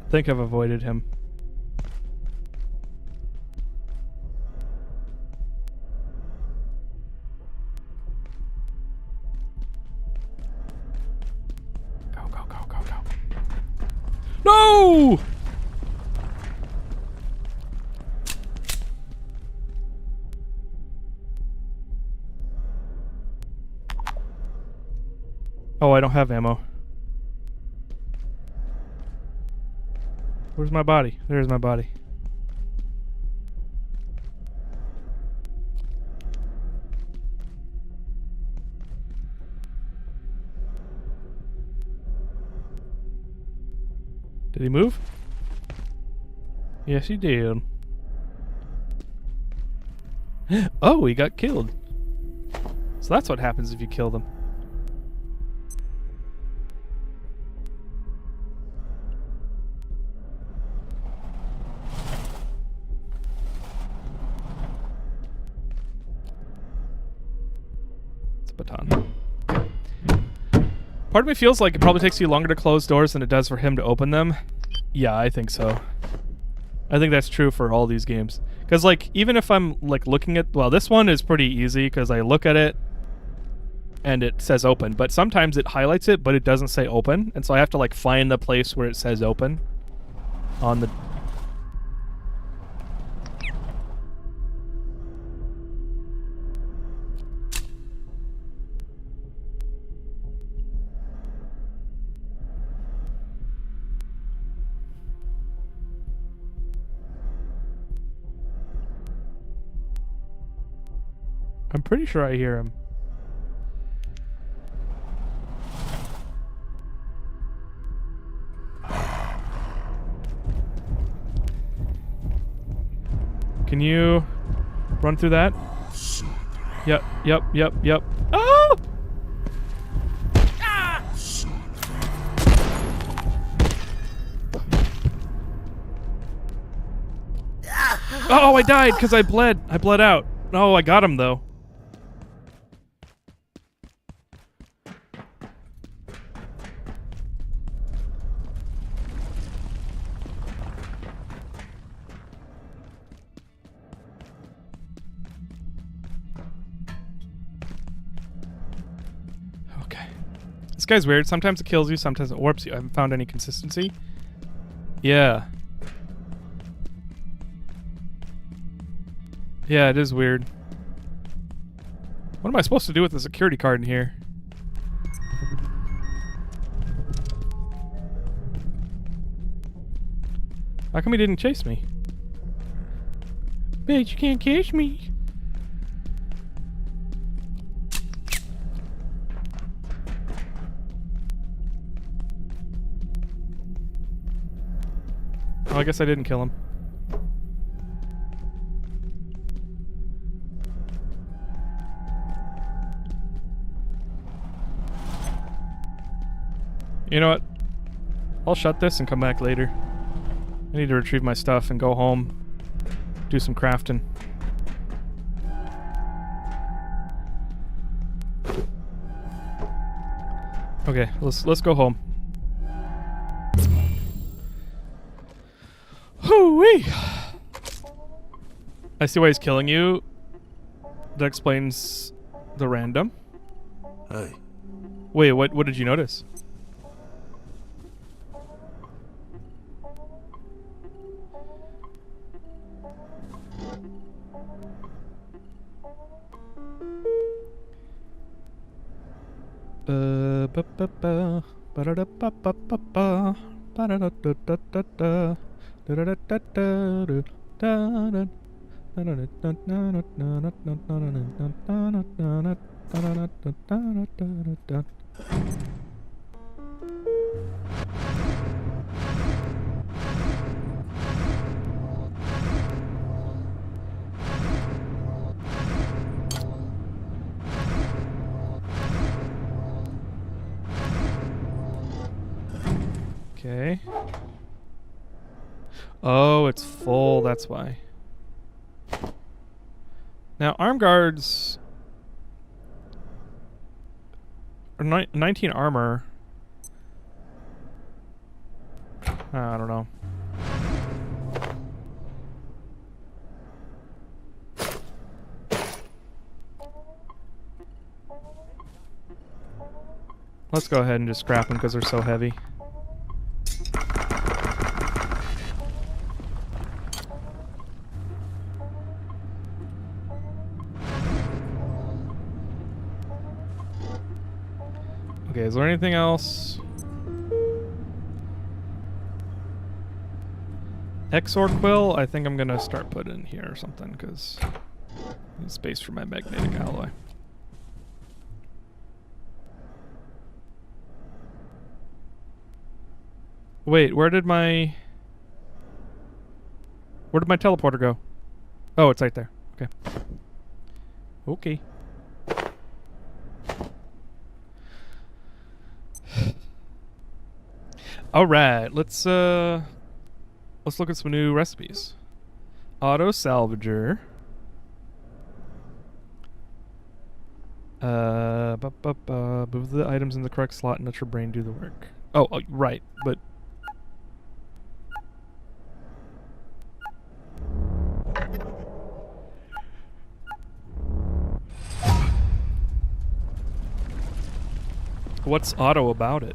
I think I've avoided him. Go, go, go, go, go. No! Oh, I don't have ammo. Where's my body? There's my body. Did he move? Yes, he did. Oh, he got killed. So that's what happens if you kill them. Baton. Part of me feels like it probably takes you longer to close doors than it does for him to open them. Yeah, I think so. I think that's true for all these games. Because, like, even if I'm, like, looking at... Well, this one is pretty easy because I look at it and it says open. But sometimes it highlights it, but it doesn't say open. And so I have to, like, find the place where it says open on the... I'm pretty sure I hear him. Can you run through that? Yep, yep, yep, yep. Oh! Ah! Oh, I died because I bled. I bled out. Oh, I got him though. This guy's weird. Sometimes it kills you, sometimes it warps you. I haven't found any consistency. Yeah. Yeah, it is weird. What am I supposed to do with the security card in here? How come he didn't chase me? Bitch, you can't catch me. Oh, I guess I didn't kill him. You know what? I'll shut this and come back later. I need to retrieve my stuff and go home. Do some crafting. Okay, let's go home. Hoo-wee! I see why he's killing you. That explains the random. Hey. Wait, what did you notice? Ba-ba-ba, ba-da-da-ba-ba-ba-ba, ba-da-da-da-da-da-da, da-da-da-da-da-da-da-da, da-da-da-da-da-da-da-da-da-da-da-da-da-da-da-da-da-da. Okay. Oh, it's full, that's why. Now, arm guards are 19 armor. I don't know. Let's go ahead and just scrap them because they're so heavy. Okay, is there anything else? Exor quill, I think I'm gonna start putting in here or something because I need space for my magnetic alloy. Wait, where did my teleporter go? Oh, it's right there. Okay. Okay. All right, let's look at some new recipes. Auto salvager. Move the items in the correct slot and let your brain do the work. Oh, right, but what's auto about it?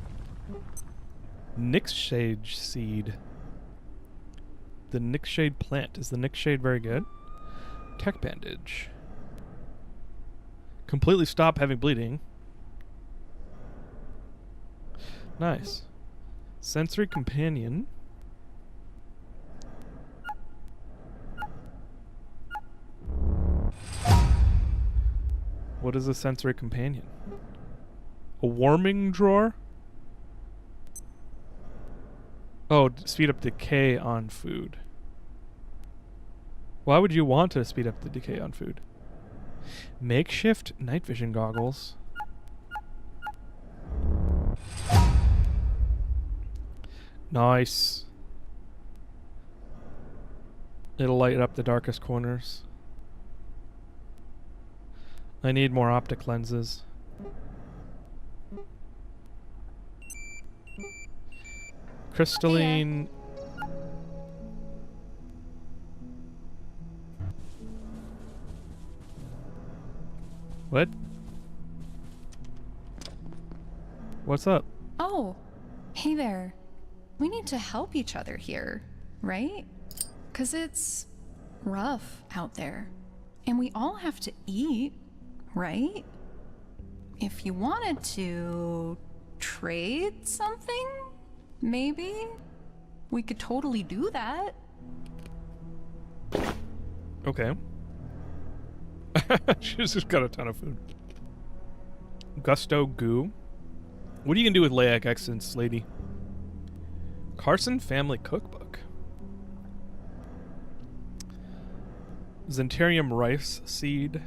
Nixshade seed. The Nixshade plant. Is the Nixshade very good? Tech bandage. Completely stop having bleeding. Nice. Sensory companion. What is a sensory companion? A warming drawer? Oh, speed up decay on food. Why would you want to speed up the decay on food? Makeshift night vision goggles. Nice. It'll light up the darkest corners. I need more optic lenses. Crystalline. What? What's up? Oh, hey there. We need to help each other here, right? 'Cause it's rough out there. And we all have to eat, right? If you wanted to trade something, maybe we could totally do that. Okay. She's just got a ton of food. Gusto goo. What are you gonna do with Laic Essence, lady? Carson Family Cookbook. Zentarium rice seed.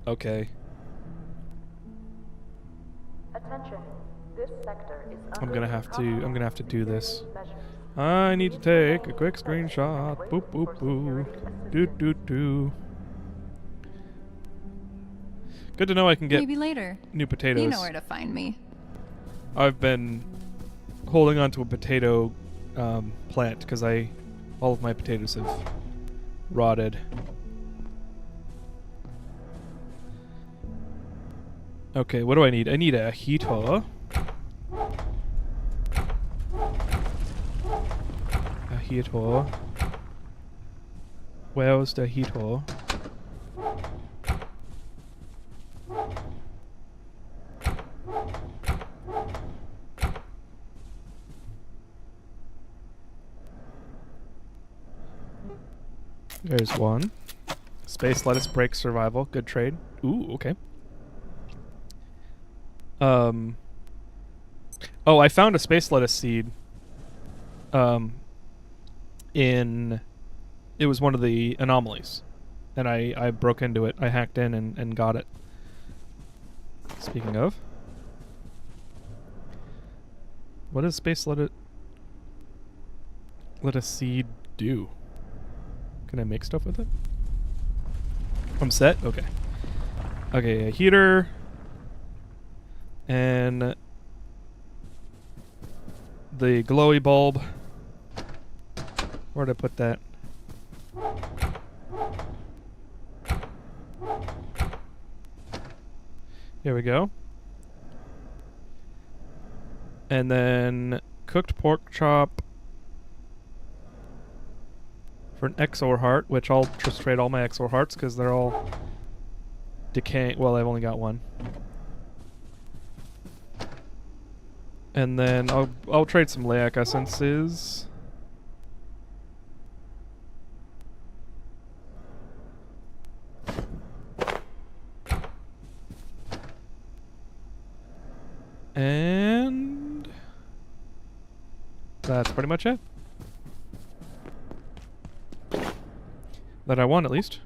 Okay. Attention. This I'm gonna have to do this. I need to take a quick screenshot. Boop boop boo. Doo doo doo. Good to know I can get Maybe later. new potatoes. You know where to find me. I've been holding on to a potato plant because all of my potatoes have rotted. Okay, what do I need? I need a heater. A heater. Where's the heater? There's one. Space lettuce break survival. Good trade. Ooh, okay. Oh, I found a space lettuce seed. It was one of the anomalies. And I broke into it. I hacked in and got it. Speaking of. What does space lettuce seed do? Can I make stuff with it? I'm set? Okay. Okay, a heater. And the glowy bulb. Where'd I put that? Here we go. And then cooked pork chop for an XOR heart, which I'll just trade all my XOR hearts because they're all decaying. Well, I've only got one. And then I'll trade some Laic essences. And that's pretty much it. That I want, at least.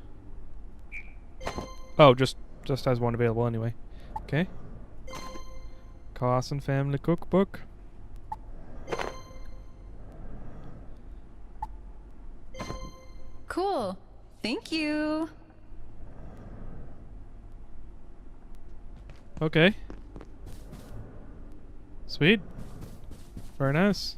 Oh, just has one available anyway. Okay. Carson Family Cookbook. Cool. Thank you. Okay. Sweet. Very nice.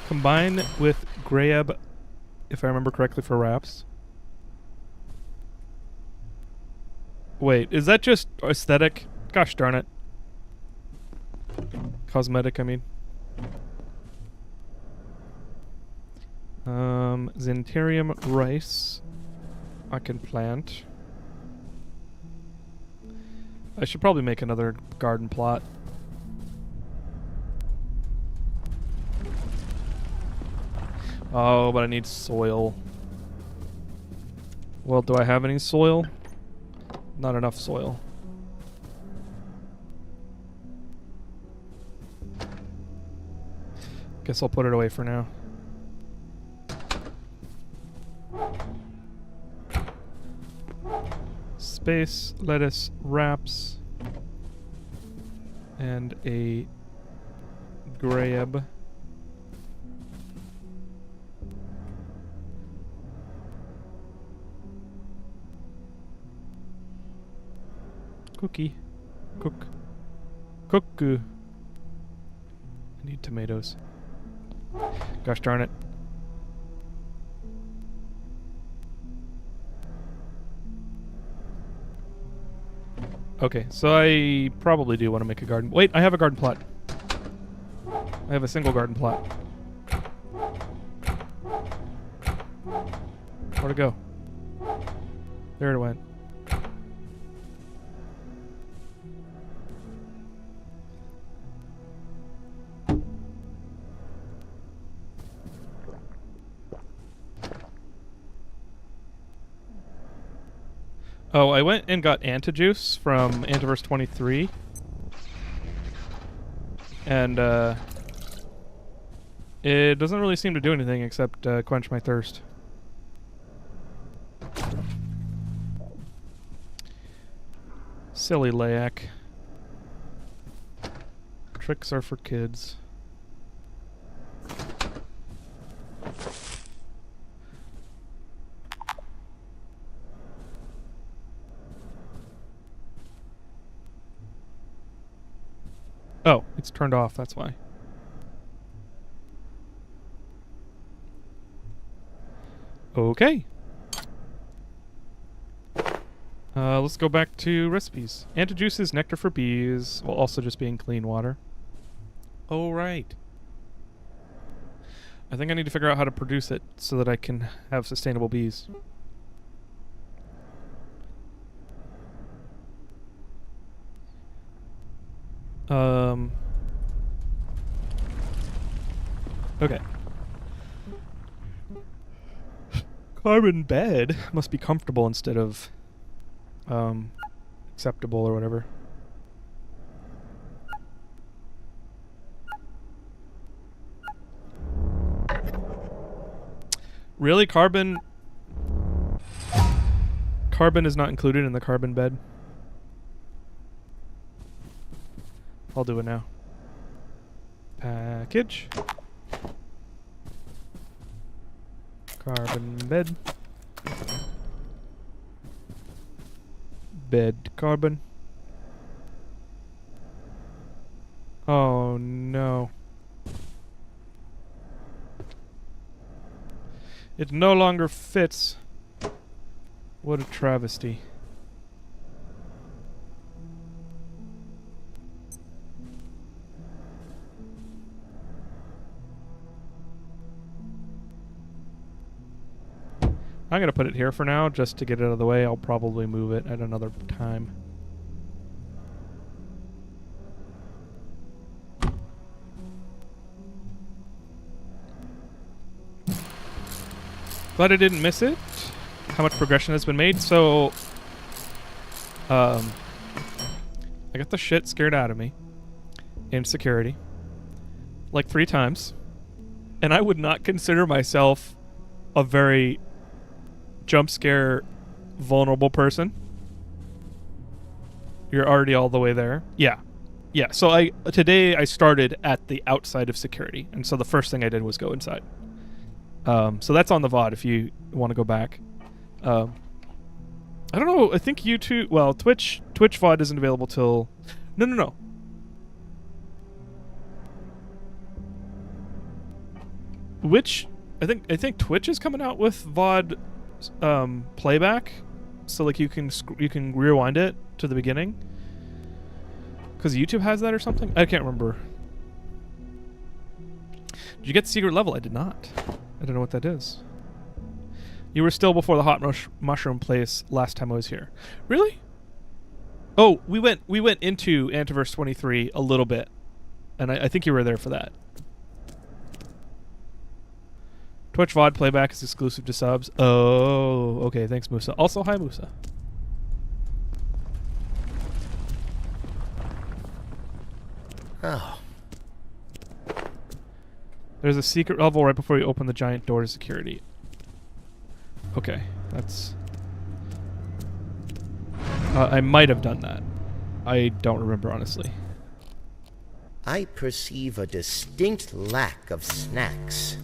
Combine with Grab, if I remember correctly, for wraps. Wait, is that just aesthetic? Gosh darn it. Cosmetic, I mean. Xantharium rice. I can plant. I should probably make another garden plot. Oh, but I need soil. Well, do I have any soil? Not enough soil. Guess I'll put it away for now. Space, lettuce, wraps, and a grab. Cookie. Cook. I need tomatoes. Gosh darn it. Okay, so I probably do want to make a garden. Wait, I have a garden plot. I have a single garden plot. Where'd it go? There it went. Oh, I went and got Antijuice from Antiverse 23. And, it doesn't really seem to do anything except quench my thirst. Silly Layak. Tricks are for kids. Oh, it's turned off, that's why. Okay. Let's go back to recipes. Antijuices, nectar for bees, while also just being clean water. Oh, right. I think I need to figure out how to produce it so that I can have sustainable bees. Okay. Carbon bed must be comfortable instead of acceptable or whatever. Really, carbon is not included in the carbon bed. I'll do it now. Package. Carbon bed. Bed carbon. Oh no. It no longer fits. What a travesty. I'm going to put it here for now just to get it out of the way. I'll probably move it at another time. Glad I didn't miss it. How much progression has been made. So, I got the shit scared out of me in security like 3 times. And I would not consider myself a very jump scare vulnerable person. You're already all the way there. Yeah. Yeah. So today I started at the outside of security. And so the first thing I did was go inside. So that's on the VOD if you want to go back. I don't know. I think YouTube, well, Twitch VOD isn't available till, no. I think Twitch is coming out with VOD playback, so like you can rewind it to the beginning, because YouTube has that or something. I can't remember. Did you get the secret level? I did not. I don't know what that is. You were still before the hot mushroom place last time I was here. Really? Oh, we went into Antiverse 23 a little bit, and I think you were there for that. Twitch VOD playback is exclusive to subs. Oh, okay. Thanks, Musa. Also, hi, Musa. Oh. There's a secret level right before you open the giant door to security. Okay, that's... I might have done that. I don't remember, honestly. I perceive a distinct lack of snacks.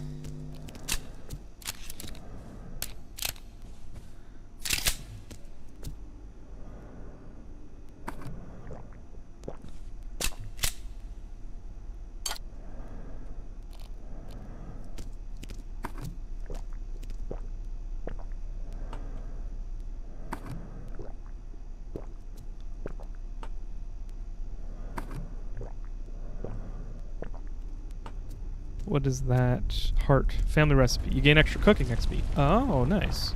What is that? Heart. Family recipe. You gain extra cooking XP. Oh, nice.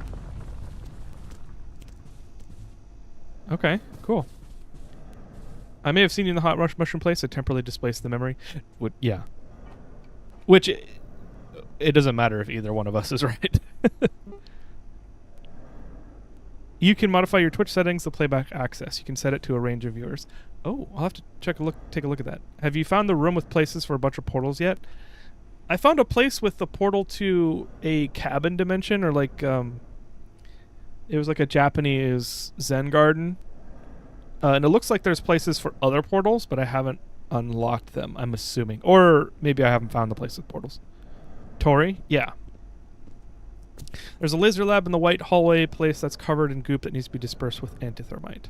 Okay, cool. I may have seen you in the hot mushroom place. I temporarily displaced the memory. Yeah. Which, it doesn't matter if either one of us is right. You can modify your Twitch settings to playback access. You can set it to a range of viewers. Oh, I'll have to take a look at that. Have you found the room with places for a bunch of portals yet? I found a place with the portal to a cabin dimension, or like it was like a Japanese Zen garden. And it looks like there's places for other portals, but I haven't unlocked them, I'm assuming. Or maybe I haven't found the place with portals. Tori? Yeah. There's a laser lab in the white hallway place that's covered in goop that needs to be dispersed with antithermite.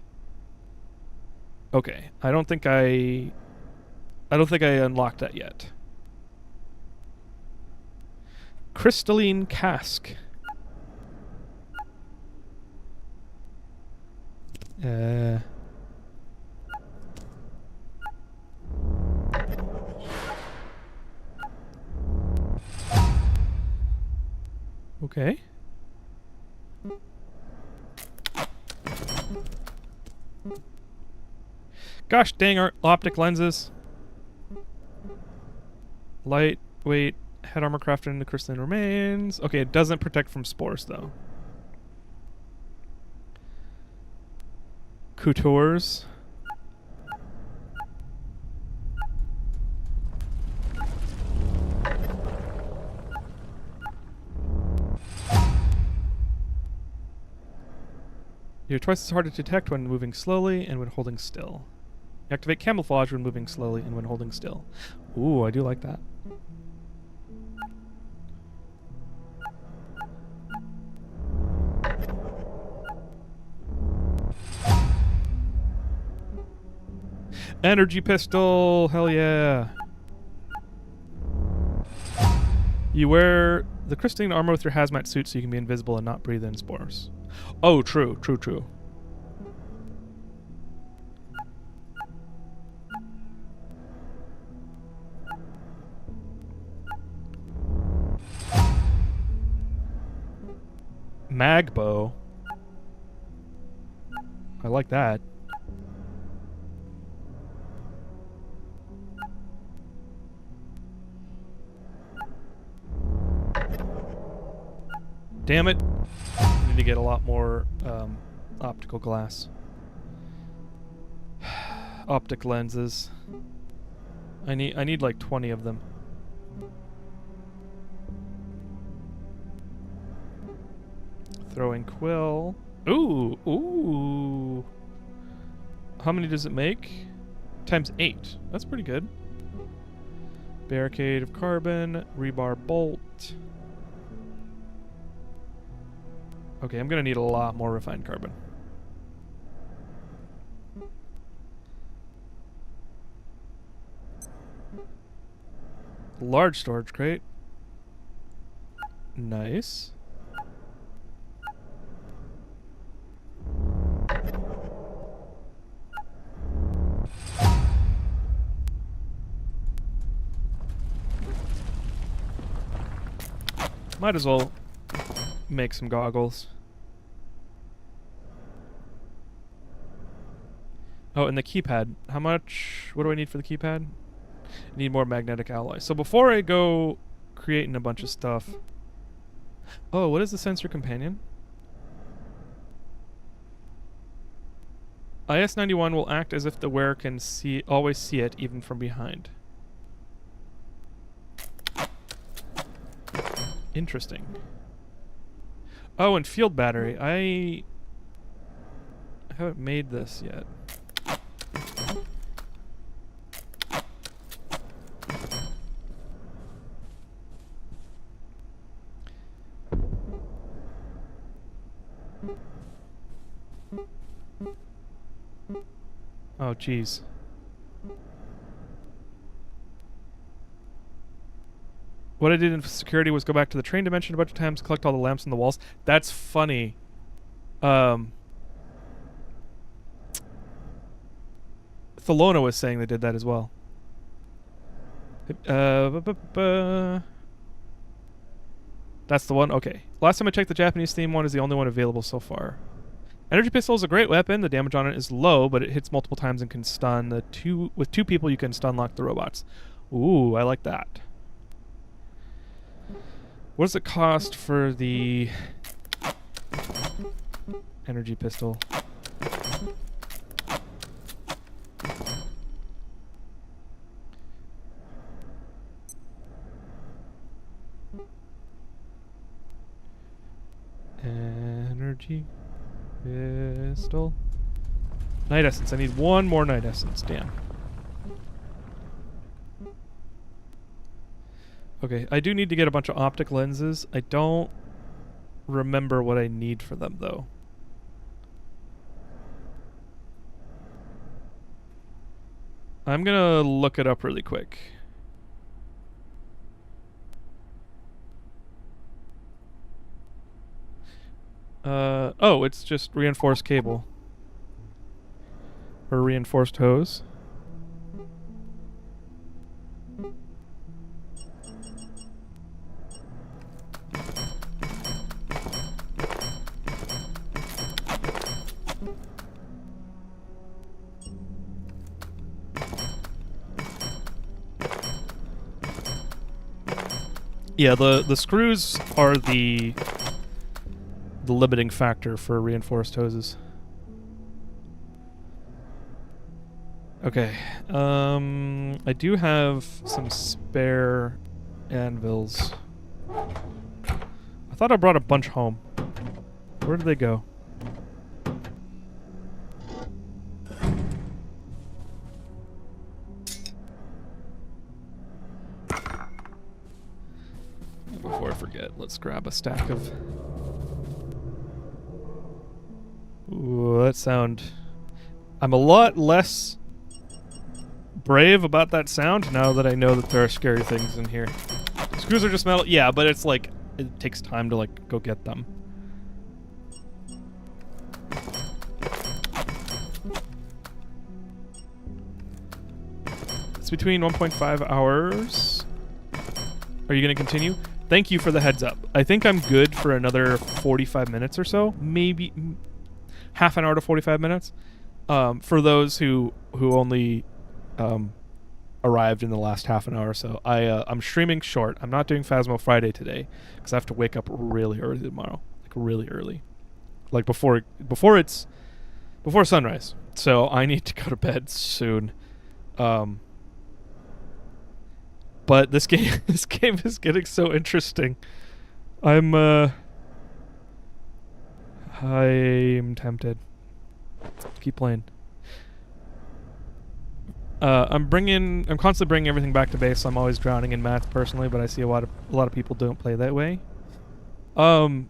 Okay. I don't think I unlocked that yet. Crystalline cask. Okay. Gosh dang our optic lenses. Lightweight head armor crafted into crystalline remains. Okay, it doesn't protect from spores though. Coutures. You're twice as hard to detect when moving slowly and when holding still. Activate camouflage when moving slowly and when holding still. Ooh, I do like that. Energy pistol! Hell yeah! You wear the crystalline armor with your hazmat suit so you can be invisible and not breathe in spores. Oh, true. Magbow. I like that. Damn it. I need to get a lot more optical glass. Optic lenses. I need like 20 of them. Throwing quill. Ooh. How many does it make? Times 8. That's pretty good. Barricade of carbon. Rebar bolt. Okay, I'm gonna need a lot more refined carbon. Large storage crate. Nice. Might as well make some goggles. Oh, and the keypad. How much? What do I need for the keypad? I need more magnetic alloy. So before I go creating a bunch of stuff. Oh, what is the sensor companion? IS-91 will act as if the wearer can always see it, even from behind. Interesting. Oh, and field battery. I haven't made this yet. Oh, jeez. What I did in security was go back to the train dimension a bunch of times, collect all the lamps on the walls. That's funny. Thelona was saying they did that as well. That's the one? Okay. Last time I checked, the Japanese theme one is the only one available so far. Energy pistol is a great weapon. The damage on it is low, but it hits multiple times and can stun. With two people, you can stun lock the robots. Ooh, I like that. What does it cost for the Energy pistol. Energy pistol. Night essence. I need one more night essence. Damn. Okay, I do need to get a bunch of optic lenses. I don't remember what I need for them, though. I'm gonna look it up really quick. Oh, it's just reinforced cable. Or reinforced hose. Yeah, the screws are the limiting factor for reinforced hoses. Okay. I do have some spare anvils. I thought I brought a bunch home. Where did they go? Before I forget, let's grab a stack of... Ooh, that sound... I'm a lot less brave about that sound now that I know that there are scary things in here. Screws are just metal. Yeah, but it's like, it takes time to like go get them. It's between 1.5 hours. Are you going to continue? Thank you for the heads up. I think I'm good for another 45 minutes or so. Maybe half an hour to 45 minutes. For those who only arrived in the last half an hour or so. I'm streaming short. I'm not doing Phasmo Friday today because I have to wake up really early tomorrow. Like really early. Like before sunrise. So I need to go to bed soon. But this game is getting so interesting. I'm tempted. Keep playing. I'm constantly bringing everything back to base. So I'm always drowning in math personally, but I see a lot of people don't play that way. Well,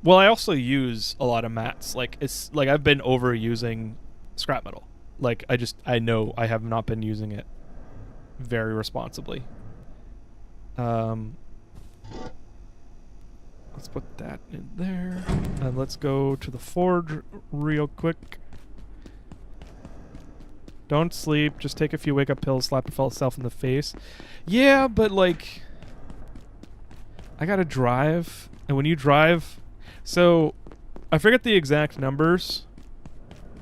I also use a lot of mats. Like it's like I've been overusing scrap metal. Like I know I have not been using it very responsibly. Let's put that in there. And let's go to the forge real quick. Don't sleep. Just take a few wake-up pills. Slap yourself in the face. Yeah, but like... I gotta drive. And when you drive... So, I forget the exact numbers.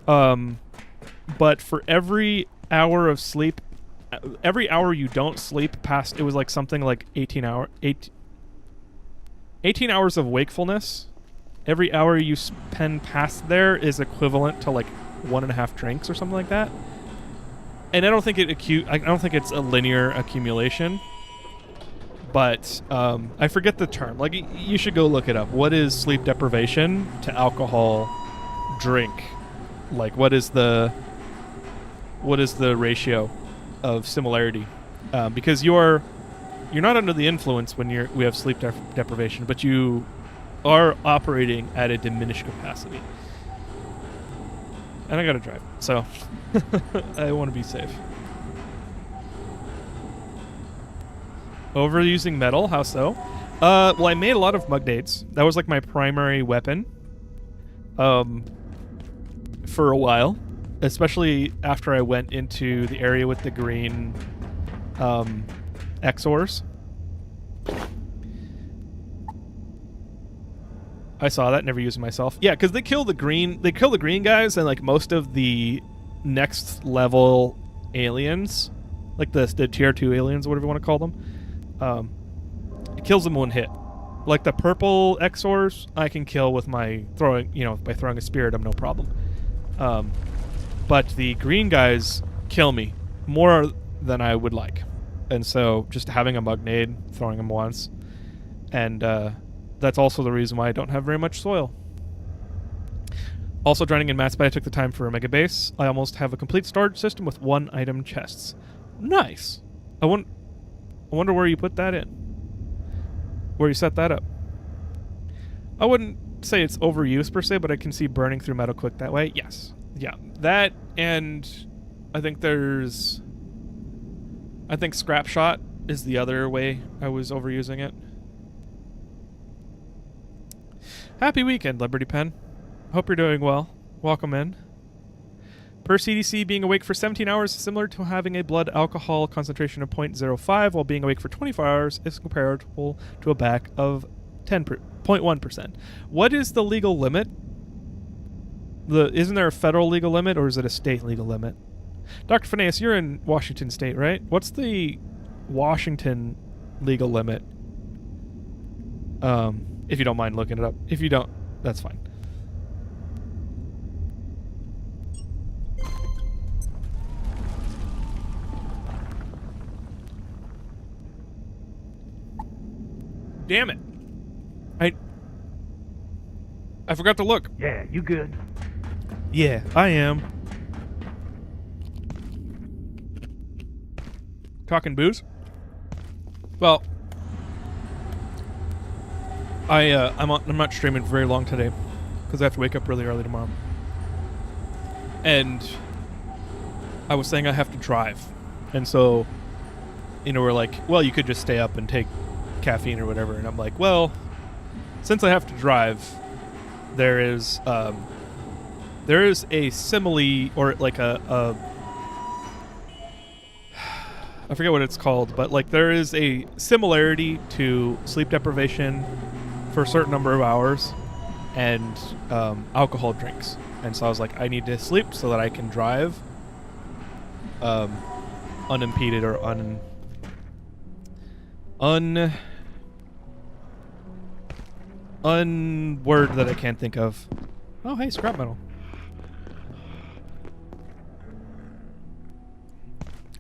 But for every hour of sleep... Every hour you don't sleep past... It was like something like 18 hours of wakefulness. Every hour you spend past there is equivalent to like 1.5 drinks or something like that. And I don't think it's a linear accumulation. But I forget the term. Like you should go look it up. What is sleep deprivation to alcohol drink? Like what is the ratio of similarity? Because you're not under the influence when we have sleep deprivation, but you are operating at a diminished capacity. And I gotta drive, so I want to be safe. Overusing metal, how so? Well, I made a lot of mugnates. That was like my primary weapon for a while, especially after I went into the area with the green Exors. I saw that, never used it myself. Yeah, because they kill the green guys, and like most of the next level aliens, like the tier 2 aliens, whatever you want to call them, it kills them one hit. Like the purple Exors, I can kill with my throwing, by throwing a spirit, I'm no problem. But the green guys kill me more than I would like. And so just having a Mugnade, throwing them once, and that's also the reason why I don't have very much soil. Also drowning in mats, but I took the time for a mega base. I almost have a complete storage system with 1 item chests. Nice. I wonder where you put that in. Where you set that up. I wouldn't say it's overused per se, but I can see burning through metal quick that way. Yes. Yeah. That, and I think Scrap Shot is the other way I was overusing it. Happy weekend, Liberty Pen. Hope you're doing well. Welcome in. Per CDC, being awake for 17 hours is similar to having a blood alcohol concentration of 0.05, while being awake for 24 hours is comparable to a back of 0.1%. What is the legal limit? Isn't there a federal legal limit, or is it a state legal limit? Dr. Phineas, you're in Washington State, right? What's the Washington legal limit? If you don't mind looking it up. If you don't, that's fine. Damn it. I forgot to look. Yeah, you good? Yeah, I am. Talking booze? Well, I'm not streaming very long today because I have to wake up really early tomorrow. And I was saying I have to drive. And so, we're like, well, you could just stay up and take caffeine or whatever. And I'm like, well, since I have to drive, there is a simile, or like a I forget what it's called, but like there is a similarity to sleep deprivation for a certain number of hours and alcohol drinks. And so I was like, I need to sleep so that I can drive unimpeded or word that I can't think of. Oh, hey, scrap metal.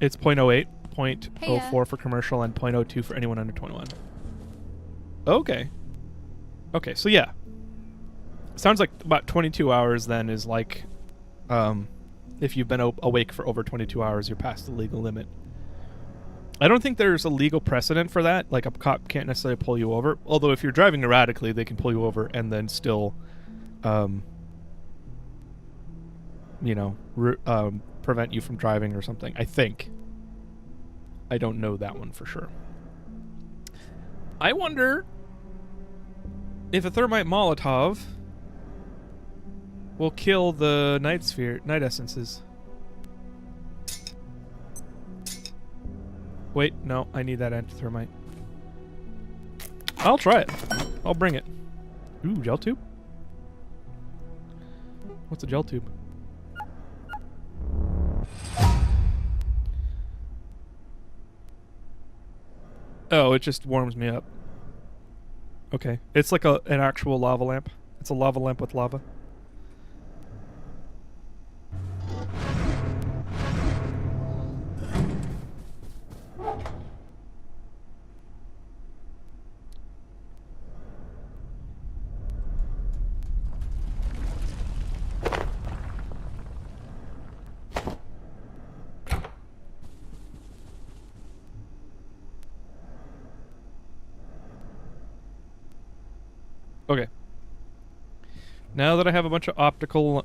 It's 0.08, 0.04 for commercial, and 0.02 for anyone under 21. Okay. Okay, so yeah. Sounds like about 22 hours then is like, if you've been awake for over 22 hours, you're past the legal limit. I don't think there's a legal precedent for that. Like, a cop can't necessarily pull you over. Although if you're driving erratically, they can pull you over and then still, prevent you from driving or something. I think. I don't know that one for sure. I wonder if a thermite Molotov will kill the night essences. Wait, no, I need that anti-thermite. I'll try it. I'll bring it. Ooh, gel tube? What's a gel tube? Oh, it just warms me up. Okay. It's like an actual lava lamp. It's a lava lamp with lava. Okay. Now that I have a bunch of optical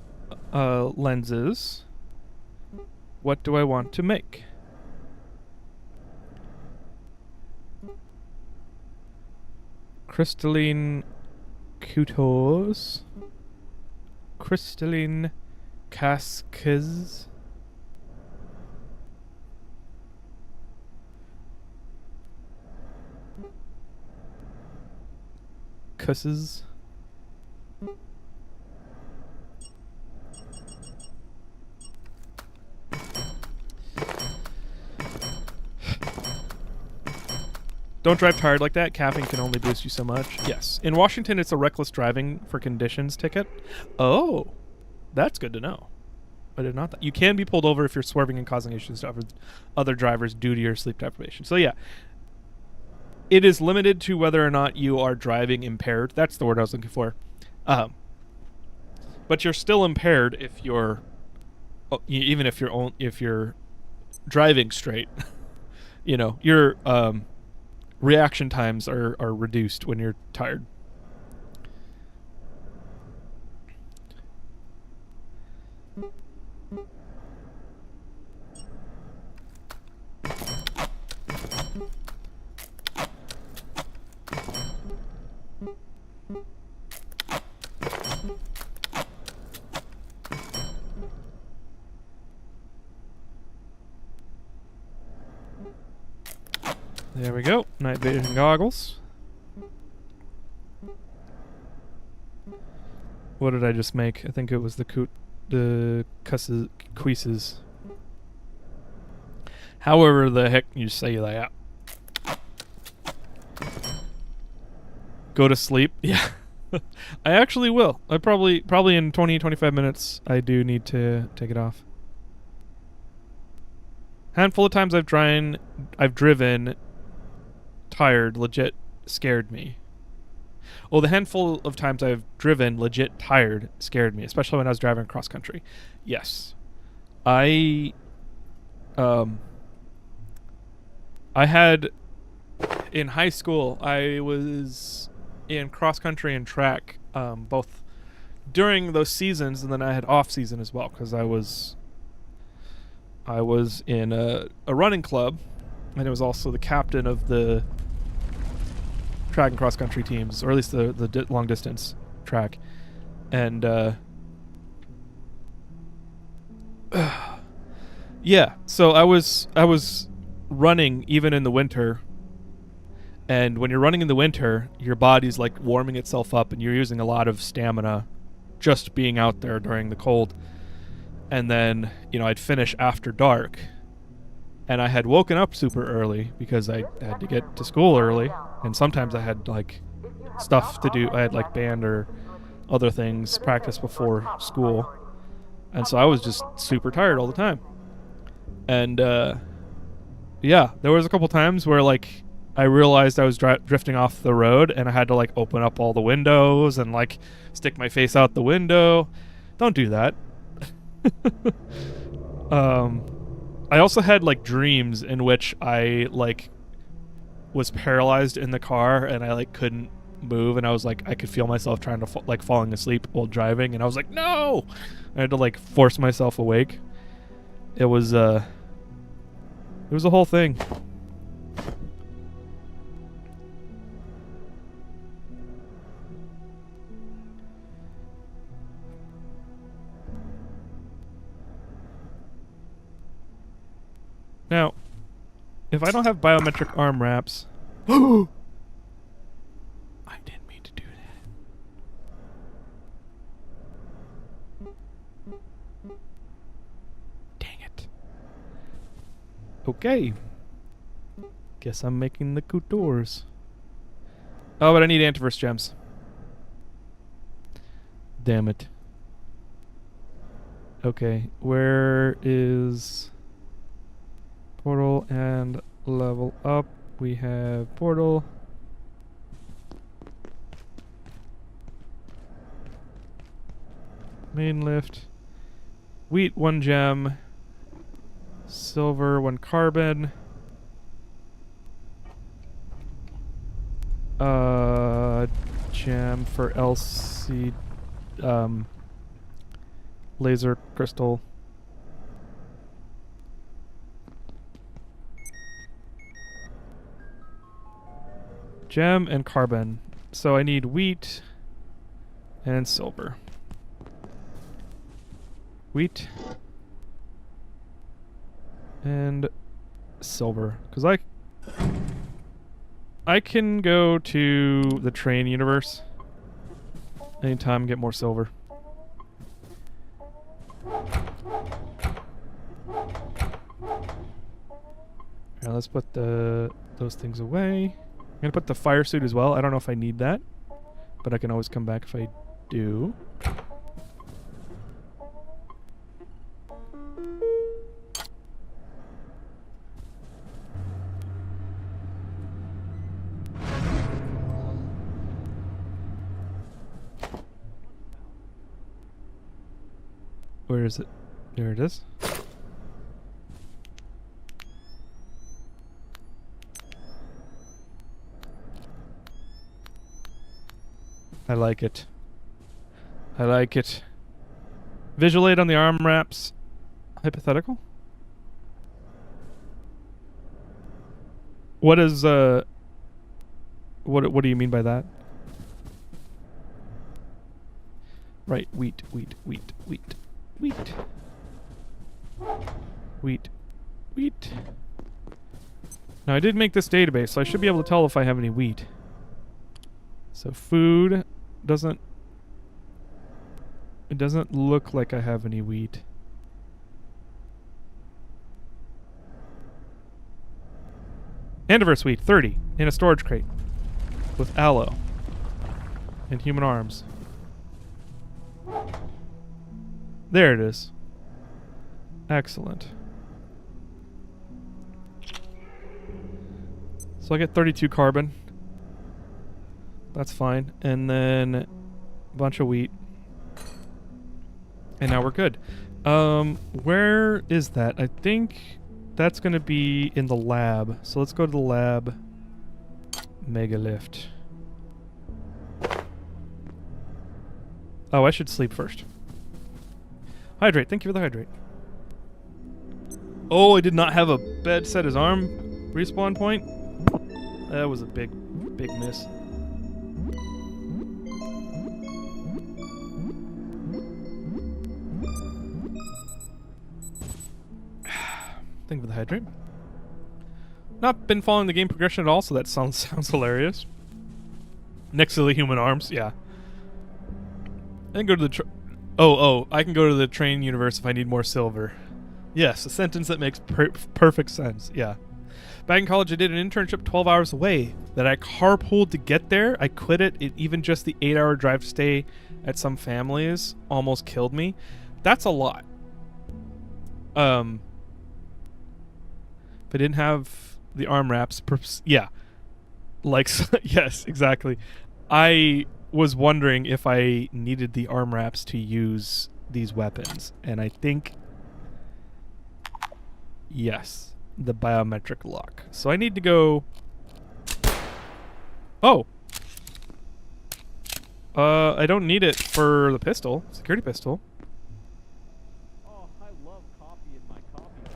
lenses, what do I want to make? Crystalline cutos. Crystalline casques. Cusses. Don't drive tired like that. Caffeine can only boost you so much. Yes. In Washington, it's a reckless driving for conditions ticket. Oh, that's good to know. I did not. You can be pulled over if you're swerving and causing issues to other drivers due to your sleep deprivation. So yeah, it is limited to whether or not you are driving impaired. That's the word I was looking for. But you're still impaired if you're, even if you're driving straight. You know, your reaction times are reduced when you're tired. There we go. Night vision goggles. What did I just make? I think it was the quizzes. However the heck you say that. Go to sleep? Yeah. I actually will. I probably in 20-25 minutes I do need to take it off. Handful of times I've driven tired legit scared me. Well, the handful of times I've driven legit tired scared me, especially when I was driving cross country. Yes. I had in high school, I was in cross country and track both during those seasons, and then I had off season as well because I was in a running club, and I was also the captain of the track and cross country teams, or at least the long distance track, and yeah. So I was running even in the winter, and when you're running in the winter, your body's like warming itself up, and you're using a lot of stamina just being out there during the cold. And then, you know, I'd finish after dark, and I had woken up super early because I had to get to school early, and sometimes I had like stuff to do. I had like band or other things practice before school, and so I was just super tired all the time. And yeah, there was a couple times where like I realized I was drifting off the road, and I had to like open up all the windows and like stick my face out the window. Don't do that. I also had like dreams in which I like was paralyzed in the car, and I like couldn't move, and I was like, I could feel myself trying to falling asleep while driving, and I was like, no! I had to like force myself awake. It was a whole thing. Now, if I don't have biometric arm wraps... I didn't mean to do that. Dang it. Okay. Guess I'm making the coutures. Oh, but I need antivirus gems. Damn it. Okay, where is... portal and level up? We have portal. Main lift. Wheat, 1 gem. Silver, 1 carbon. Gem for LC. Laser crystal. Gem and carbon. So I need wheat and silver. Wheat and silver. Because I can go to the train universe anytime and get more silver. Now let's put those things away. going to put the fire suit as well. I don't know if I need that, but I can always come back if I do. Where is it? There it is. I like it. I like it. Visual aid on the arm wraps. Hypothetical? What is what do you mean by that? Right, wheat. Now I did make this database, so I should be able to tell if I have any wheat. So food doesn't... It doesn't look like I have any wheat. Antiverse wheat, 30, in a storage crate. With aloe. And human arms. There it is. Excellent. So I get 32 carbon. That's fine. And then a bunch of wheat. And now we're good. Where is that? I think that's going to be in the lab. So let's go to the lab. Megalift. Oh, I should sleep first. Hydrate. Thank you for the hydrate. Oh, I did not have a bed set as arm respawn point. That was a big miss. Thank you for the hydrate. Not been following the game progression at all, so that sounds hilarious. Next to the human arms, yeah. And go to the I can go to the train universe if I need more silver. Yes, a sentence that makes perfect sense, yeah. Back in college, I did an internship 12 hours away that I carpooled to get there. I quit it. Even just the 8-hour drive to stay at some families almost killed me. That's a lot. If I didn't have the arm wraps, yeah. Like, yes, exactly. I was wondering if I needed the arm wraps to use these weapons, and I think yes. The biometric lock. So I need to go... Oh! I don't need it for the pistol. Security pistol. Oh, I love coffee in my coffee.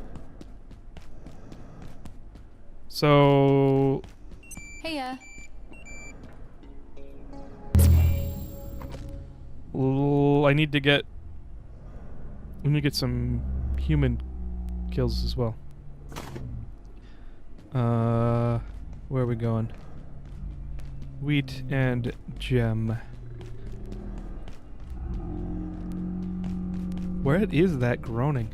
So... Heya. I need to get... Let me get some human kills as well. Where are we going? Wheat and gem. Where is that groaning?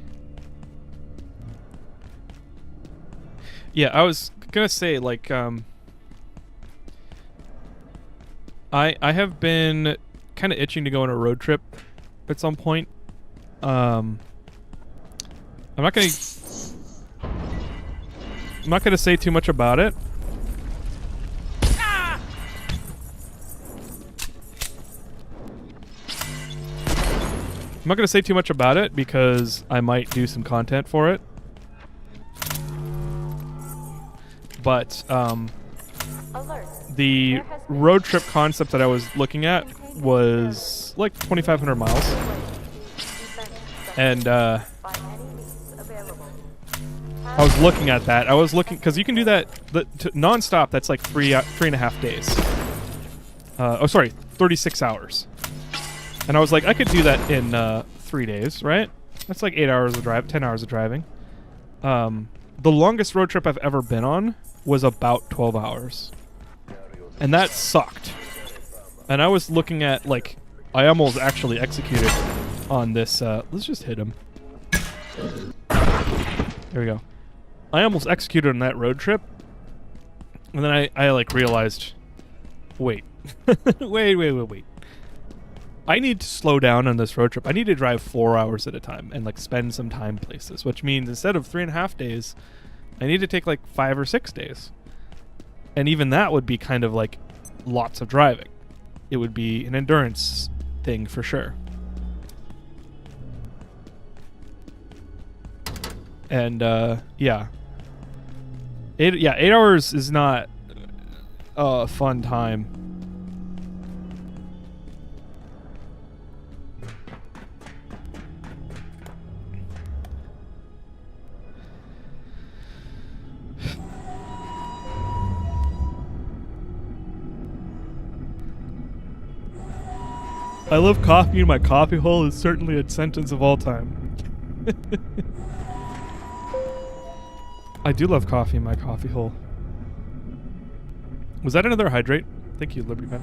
Yeah, I was gonna say, like, I have been kind of itching to go on a road trip at some point. I'm not gonna say too much about it. I'm not gonna say too much about it because I might do some content for it. But the road trip concept that I was looking at was like 2,500 miles. And I was looking at that. I was looking because you can do that non-stop. That's like 3.5 days. 36 hours. And I was like, I could do that in 3 days, right? That's like 8 hours of drive, 10 hours of driving. The longest road trip I've ever been on was about 12 hours, and that sucked. And I was looking at, like, I almost actually executed on this. Let's just hit him. There we go. I almost executed on that road trip, And then I like realized, wait, wait. I need to slow down on this road trip. I need to drive 4 hours at a time and like spend some time places, which means instead of 3.5 days, I need to take like 5 or 6 days. And even that would be kind of like lots of driving. It would be an endurance thing for sure. And yeah. 8 hours is not a fun time. I love coffee in my coffee hole is certainly a sentence of all time. I do love coffee in my coffee hole. Was that another hydrate? Thank you, Liberty Man.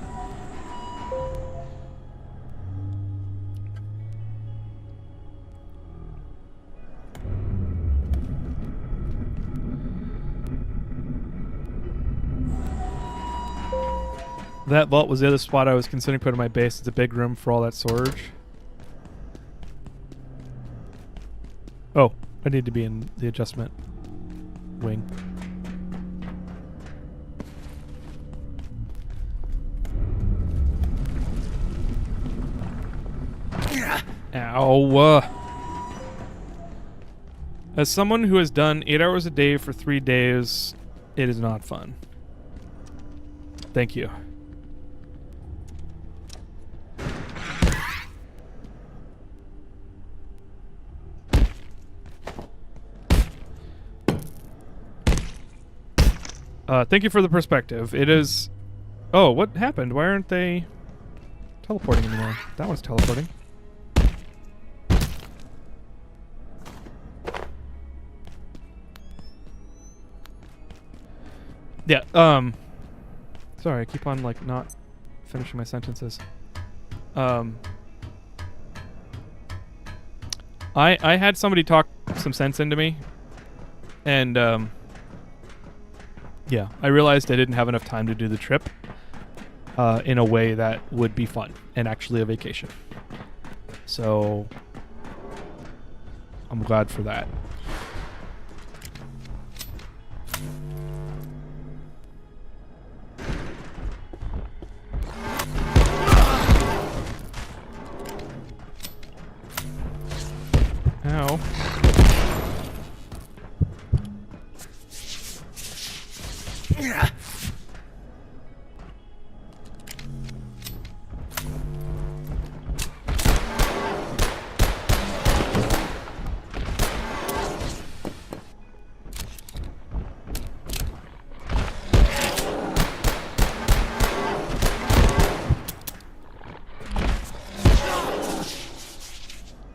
That vault was the other spot I was considering putting my base. It's a big room for all that storage. Oh, I need to be in the adjustment wing. Ow. As someone who has done 8 hours a day for 3 days, it is not fun. Thank you. Thank you for the perspective. It is... Oh, what happened? Why aren't they teleporting anymore? That one's teleporting. Yeah, sorry, I keep on, like, not finishing my sentences. I had somebody talk some sense into me, and, yeah, I realized I didn't have enough time to do the trip in a way that would be fun and actually a vacation. So I'm glad for that. Ow.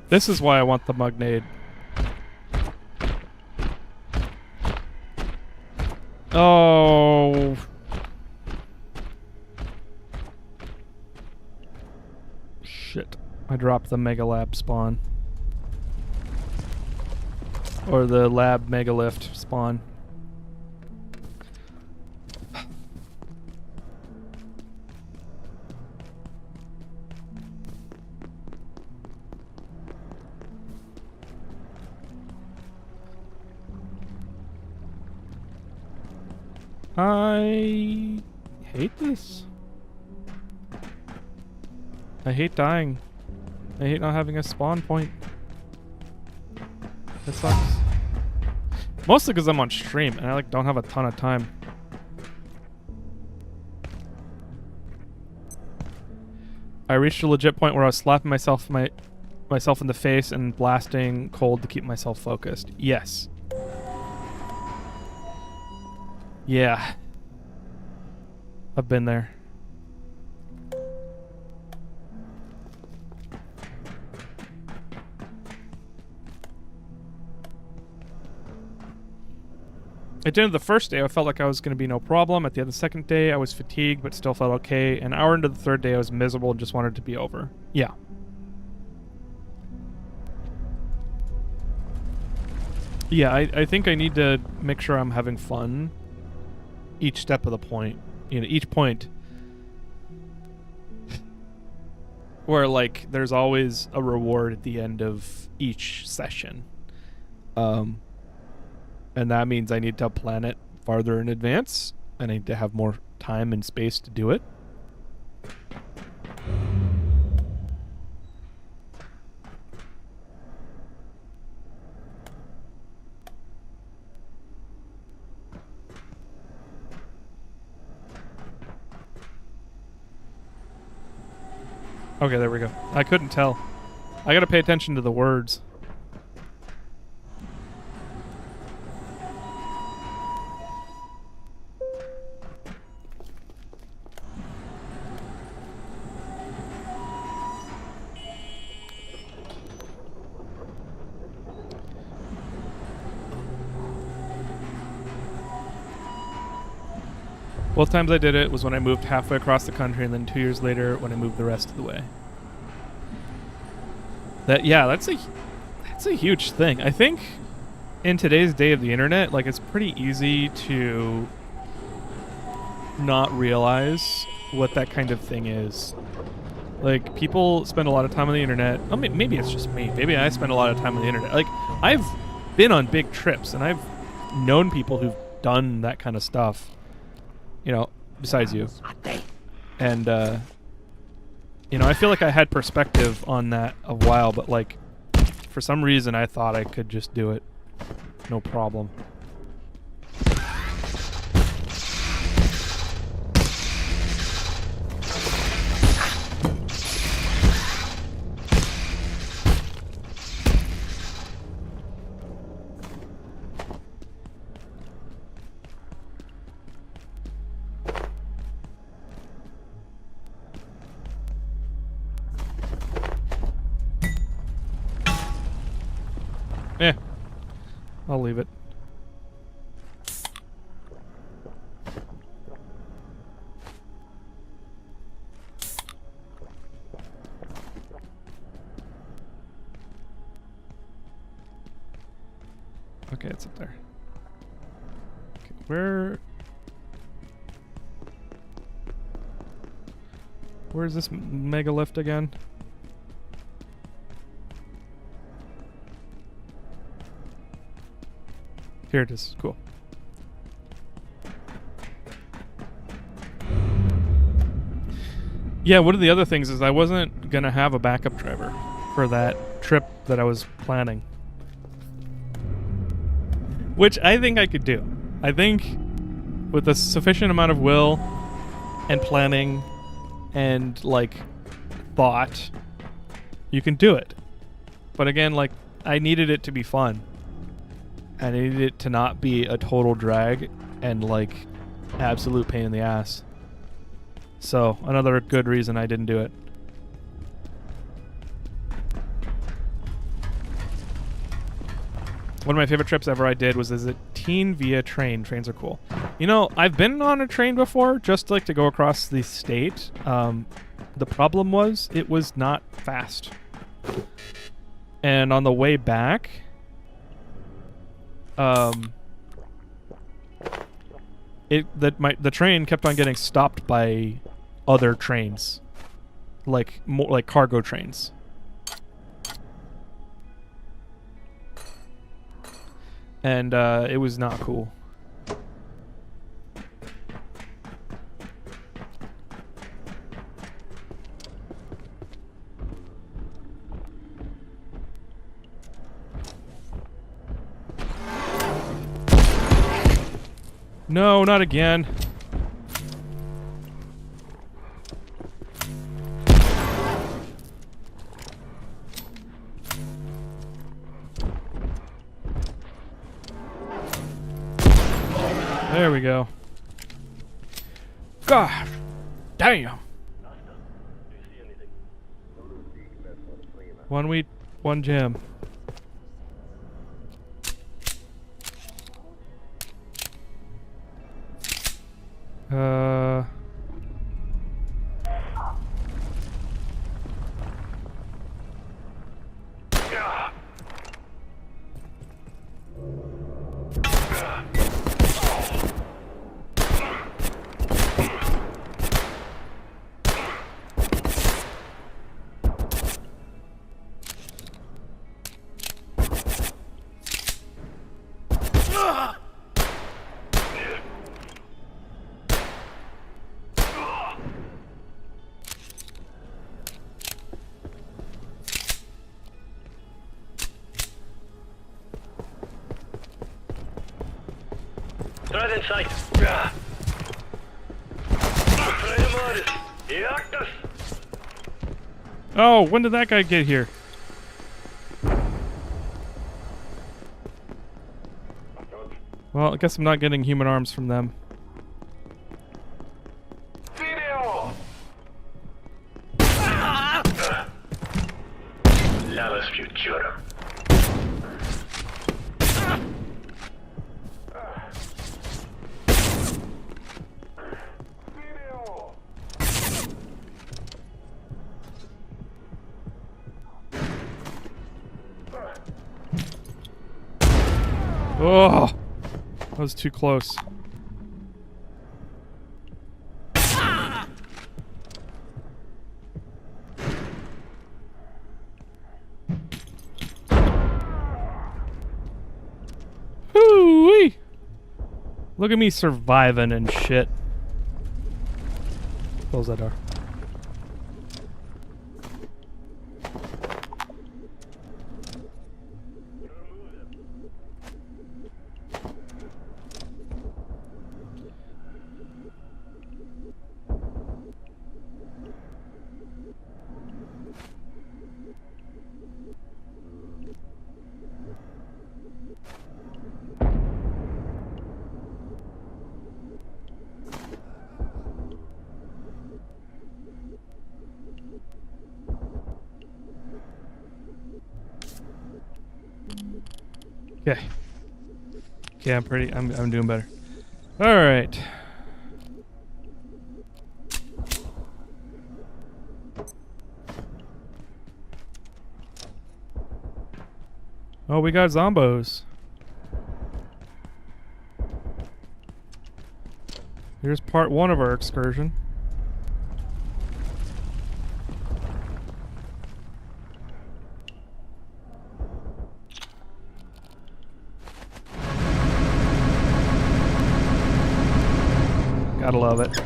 This is why I want the Mugnade. Oh. Shit. I dropped the Mega Lab spawn. Or the Lab Megalift spawn. I hate this. I hate dying. I hate not having a spawn point. That sucks. Mostly because I'm on stream and I like don't have a ton of time. I reached a legit point where I was slapping myself in the face and blasting cold to keep myself focused. Yes. Yeah. I've been there. At the end of the first day, I felt like I was going to be no problem. At the end of the second day, I was fatigued but still felt okay. An hour into the third day, I was miserable and just wanted it to be over. Yeah. Yeah, I think I need to make sure I'm having fun each step of the point. You know, each point where like there's always a reward at the end of each session. And that means I need to plan it farther in advance. I need to have more time and space to do it. Okay, there we go. I couldn't tell. I gotta pay attention to the words. Both times I did it was when I moved halfway across the country, and then 2 years later when I moved the rest of the way. That's a huge thing. I think in today's day of the internet, like, it's pretty easy to not realize what that kind of thing is. Like, people spend a lot of time on the internet. I mean, maybe it's just me. Maybe I spend a lot of time on the internet. Like, I've been on big trips, and I've known people who've done that kind of stuff. You know, besides you. And, you know, I feel like I had perspective on that a while, but, like, for some reason I thought I could just do it. No problem. I'll leave it. Okay, it's up there. Okay, where's this megalith again? Here it is. Cool. Yeah, one of the other things is I wasn't going to have a backup driver for that trip that I was planning. Which I think I could do. I think with a sufficient amount of will and planning and, like, thought, you can do it. But again, like, I needed it to be fun. I needed it to not be a total drag and, like, absolute pain in the ass. So, another good reason I didn't do it. One of my favorite trips ever I did was as a teen via train. Trains are cool. You know, I've been on a train before, just like to go across the state. The problem was it was not fast. And on the way back, the train kept on getting stopped by other trains, like cargo trains. And it was not cool. No, not again. There we go. Gosh, damn. 1 wheat, 1 gem. sight. Oh, when did that guy get here? Well, I guess I'm not getting human arms from them. Lalus Futura. Oh, that was too close. Hoo-wee! Look at me surviving and shit. Close that door. Okay. Okay, I'm doing better. Alright. Oh, we got zombos. Here's part 1 of our excursion. Gotta love it.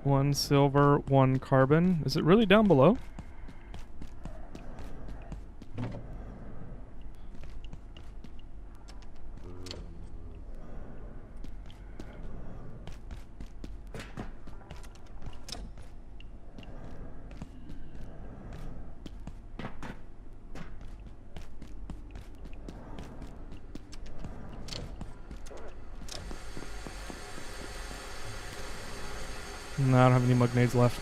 One silver, 1 carbon. Is it really down below? No, I don't have any mug nades left.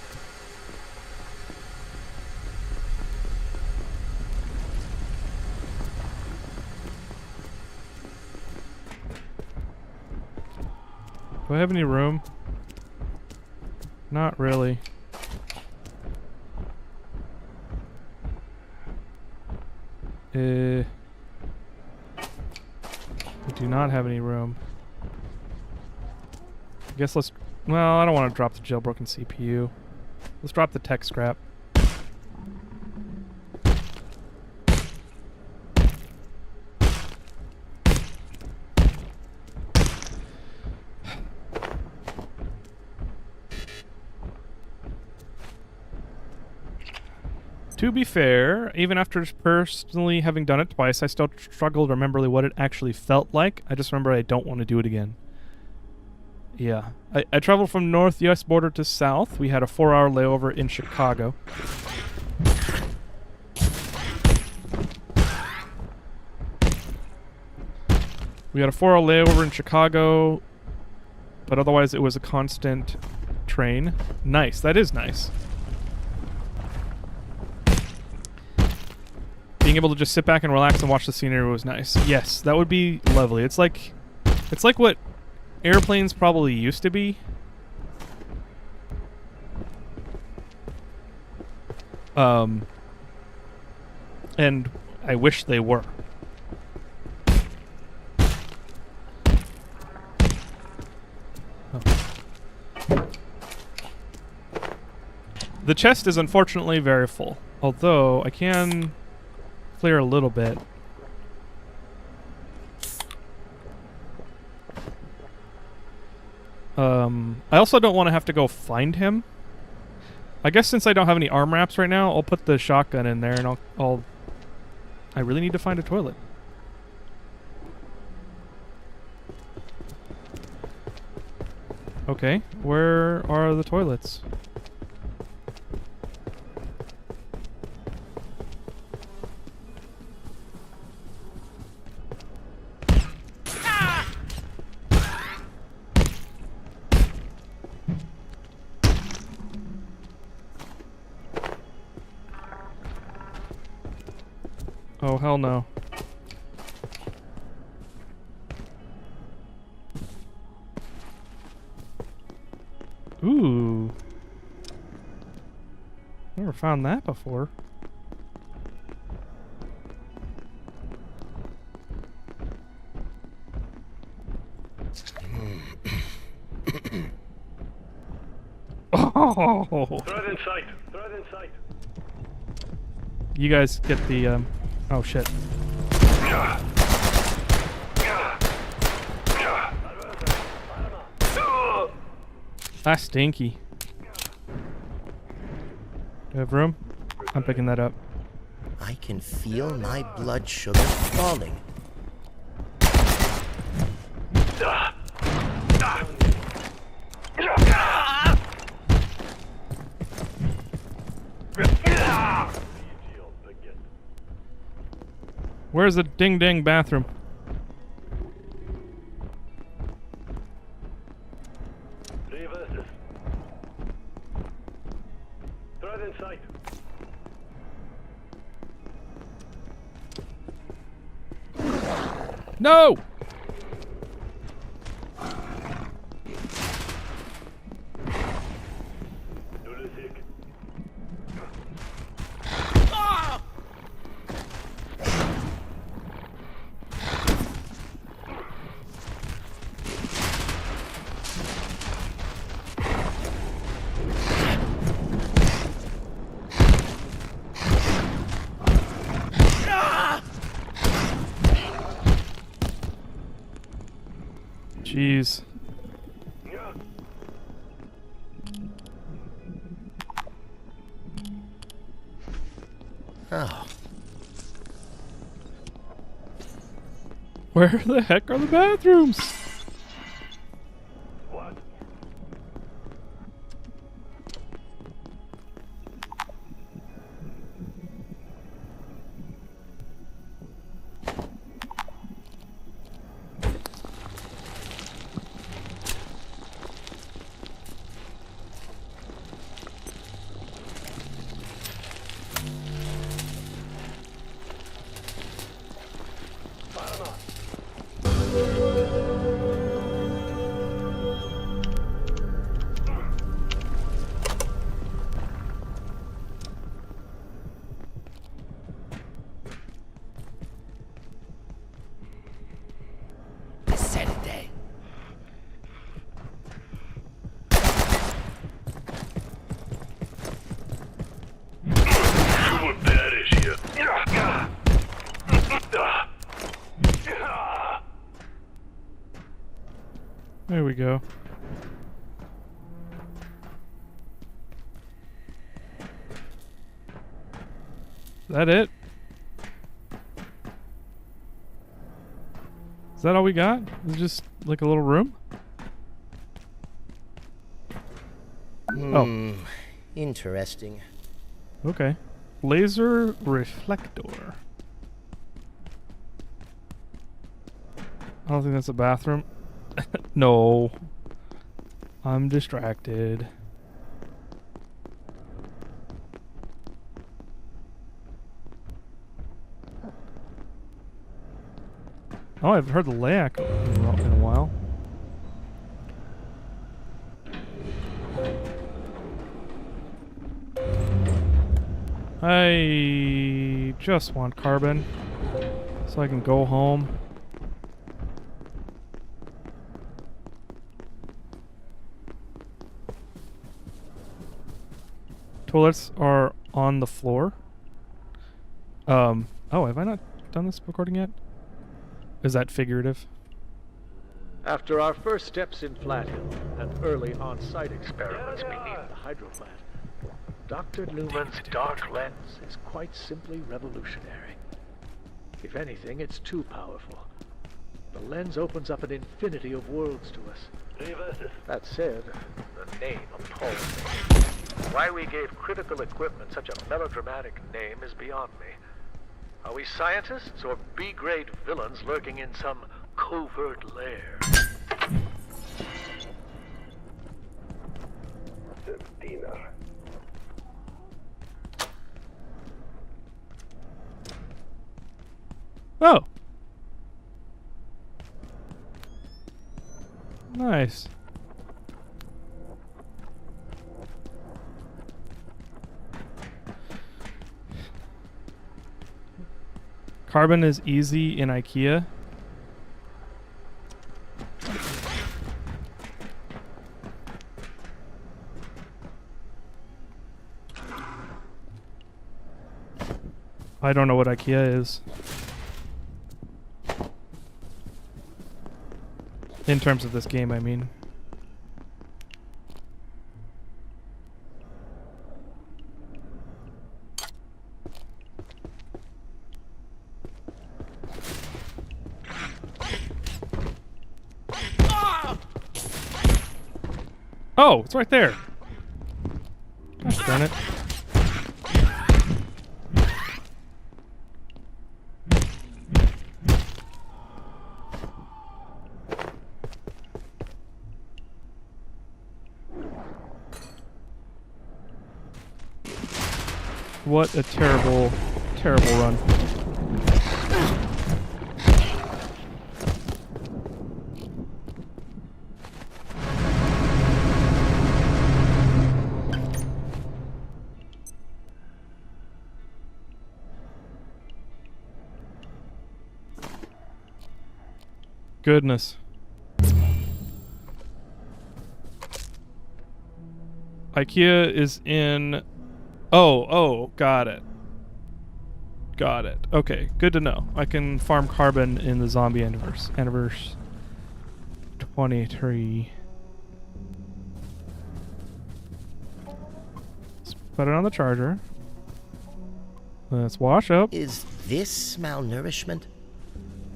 Do I have any room? Not really. I do not have any room. I guess let's... Well, I don't want to drop the jailbroken CPU. Let's drop the tech scrap. To be fair, even after personally having done it twice, I still struggle to remember what it actually felt like. I just remember I don't want to do it again. Yeah. I traveled from north US border to south. We had a 4-hour layover in Chicago. We had a 4-hour layover in Chicago, but otherwise it was a constant train. Nice. That is nice. Being able to just sit back and relax and watch the scenery was nice. Yes, that would be lovely. It's like what airplanes probably used to be. And I wish they were. Oh. The chest is unfortunately very full, although I can clear a little bit. I also don't want to have to go find him. I guess since I don't have any arm wraps right now, I'll put the shotgun in there and I'll I really need to find a toilet. Okay, where are the toilets? Oh, hell no. Ooh. Never found that before. Oh! Threat in sight. Threat in sight. You guys get the, oh shit. That's stinky. Do I have room? I'm picking that up. I can feel my blood sugar falling. Where's the ding-ding bathroom? Threat in sight. No! Jeez. Oh, Where the heck are the bathrooms? What? Saturday. What bad is here? There we go. Is that it? Is that all we got? Is it just like a little room? Oh, interesting. okay. Laser reflector. I don't think that's a bathroom. No. I'm distracted. Oh, I've heard the layout in a while. I just want carbon so I can go home. Toilets are on the floor. Oh, have I not done this recording yet? Is that figurative? After our first steps in Flathill and early on-site experiments beneath the hydro plant, Dr. Newman's dark lens is quite simply revolutionary. If anything, it's too powerful. The lens opens up an infinity of worlds to us. That said, the name appalls me. Why we gave critical equipment such a melodramatic name is beyond me. Are we scientists or B-grade villains lurking in some covert lair? Oh. Nice. Carbon is easy in IKEA. I don't know what IKEA is. In terms of this game, I mean. Oh, it's right there. Gosh darn it. What a terrible, terrible run. Goodness. IKEA is in... Oh, got it. Got it. Okay, good to know. I can farm carbon in the zombie Anniverse 23. Let's put it on the charger. Let's wash up. Is this malnourishment?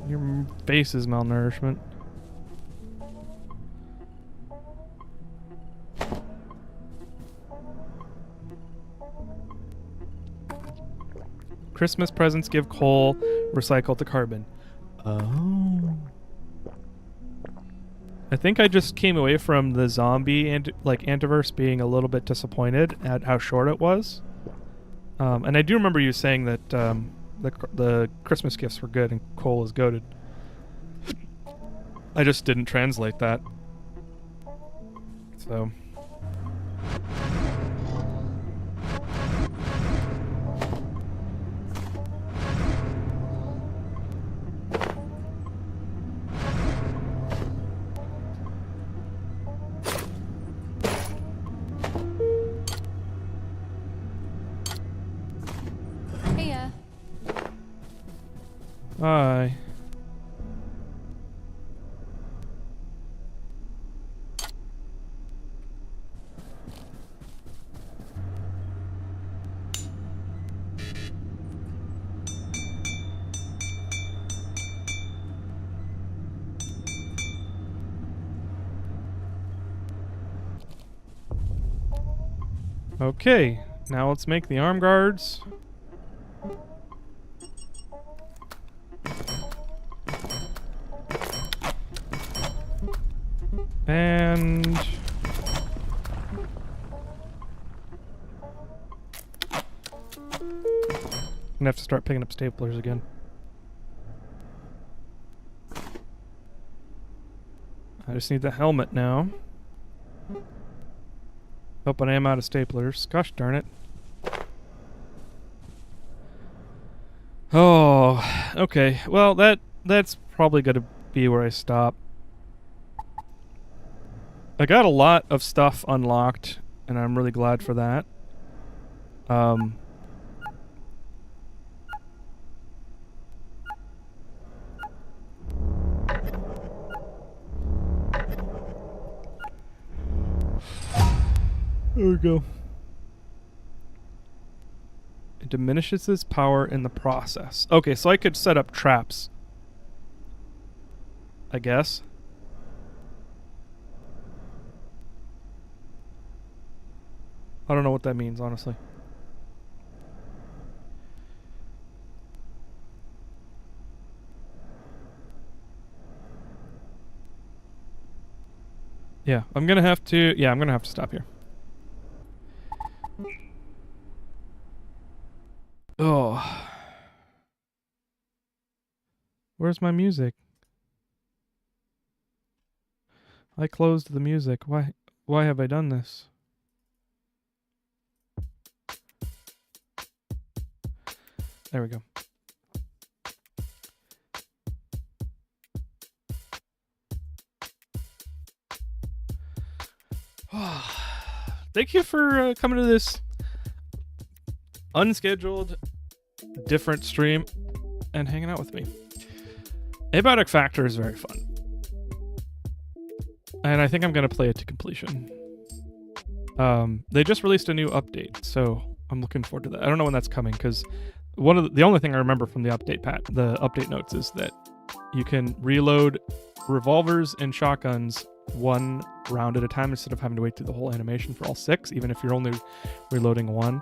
Your face is malnourishment. Christmas presents give coal, recycle the carbon. Oh. I think I just came away from the zombie and Antiverse being a little bit disappointed at how short it was. And I do remember you saying that the Christmas gifts were good and coal is goated. I just didn't translate that. So. Hi. Okay, now let's make the arm guards. And I'm gonna have to start picking up staplers again. I just need the helmet now. Oh, but I am out of staplers. Gosh darn it. Oh, okay. Well, that's probably gonna be where I stop. I got a lot of stuff unlocked, and I'm really glad for that. There we go. It diminishes its power in the process. Okay, so I could set up traps, I guess. I don't know what that means, honestly. Yeah, I'm gonna have to stop here. Oh. Where's my music? I closed the music. Why have I done this? There we go. Thank you for coming to this unscheduled, different stream and hanging out with me. Abiotic Factor is very fun. And I think I'm going to play it to completion. They just released a new update, so I'm looking forward to that. I don't know when that's coming, because the only thing I remember from the update notes is that you can reload revolvers and shotguns one round at a time instead of having to wait through the whole animation for all 6, even if you're only reloading one,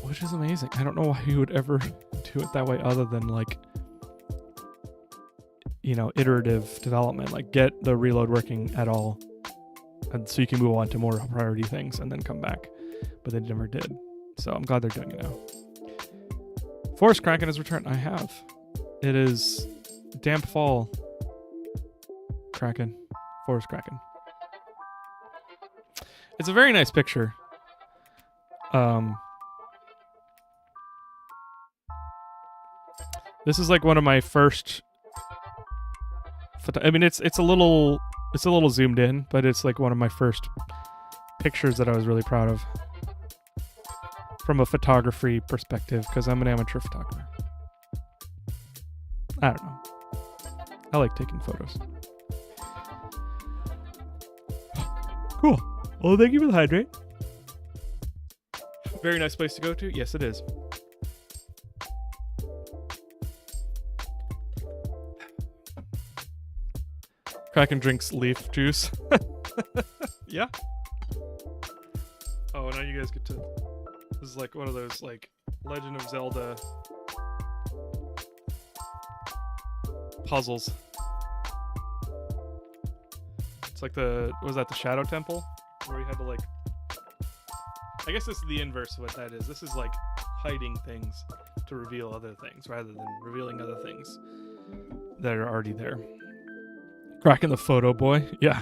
which is amazing. I don't know why you would ever do it that way other than, like, you know, iterative development, like get the reload working at all, and so you can move on to more priority things and then come back, but they never did. So I'm glad they're doing it now. Forest Kraken has returned. I have. It is Damp Fall Kraken. Forest Kraken. It's a very nice picture. This is like one of my first. I mean, it's a little zoomed in, but it's like one of my first pictures that I was really proud of from a photography perspective, because I'm an amateur photographer. I don't know. I like taking photos. Cool. Well, thank you for the hydrate. Very nice place to go to. Yes, it is. Kraken drinks leaf juice. Yeah. Oh, now you guys get to... This is like one of those, like, Legend of Zelda puzzles. It's like the Shadow Temple? Where you had to, like... I guess this is the inverse of what that is. This is like hiding things to reveal other things, rather than revealing other things that are already there. Kraken the photo boy. Yeah.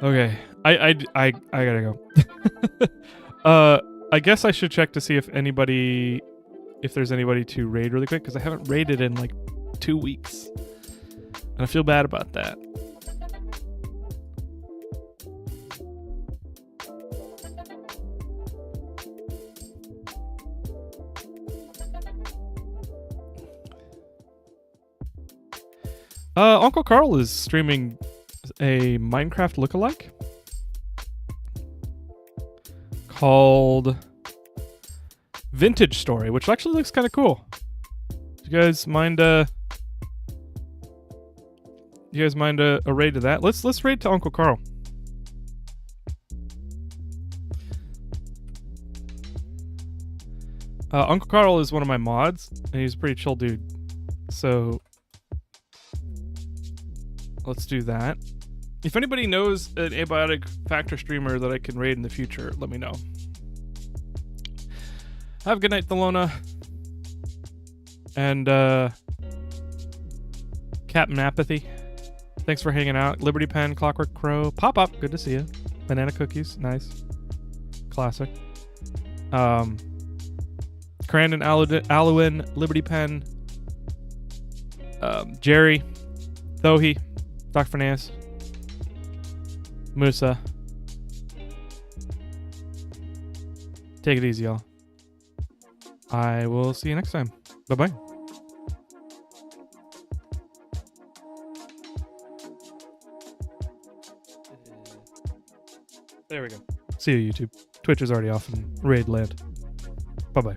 Okay. I gotta go. I guess I should check to see if there's anybody to raid really quick, because I haven't raided in like 2 weeks. And I feel bad about that. Uncle Carl is streaming a Minecraft lookalike called Vintage Story, which actually looks kind of cool. Do you guys mind a raid to that? Let's raid to Uncle Carl. Uncle Carl is one of my mods, and he's a pretty chill dude. So let's do that. If anybody knows an Abiotic Factor streamer that I can raid in the future, let me know. Have a good night, Thelona. And Captain Apathy, thanks for hanging out. Liberty Pen, Clockwork Crow, Pop Up, good to see you. Banana Cookies, nice. Classic. Crandon, Alwyn, Liberty Pen, Jerry, Thohi, Dr. Finance, Musa. Take it easy, y'all. I will see you next time. Bye-bye. There we go. See you, YouTube. Twitch is already off in raid land. Bye-bye.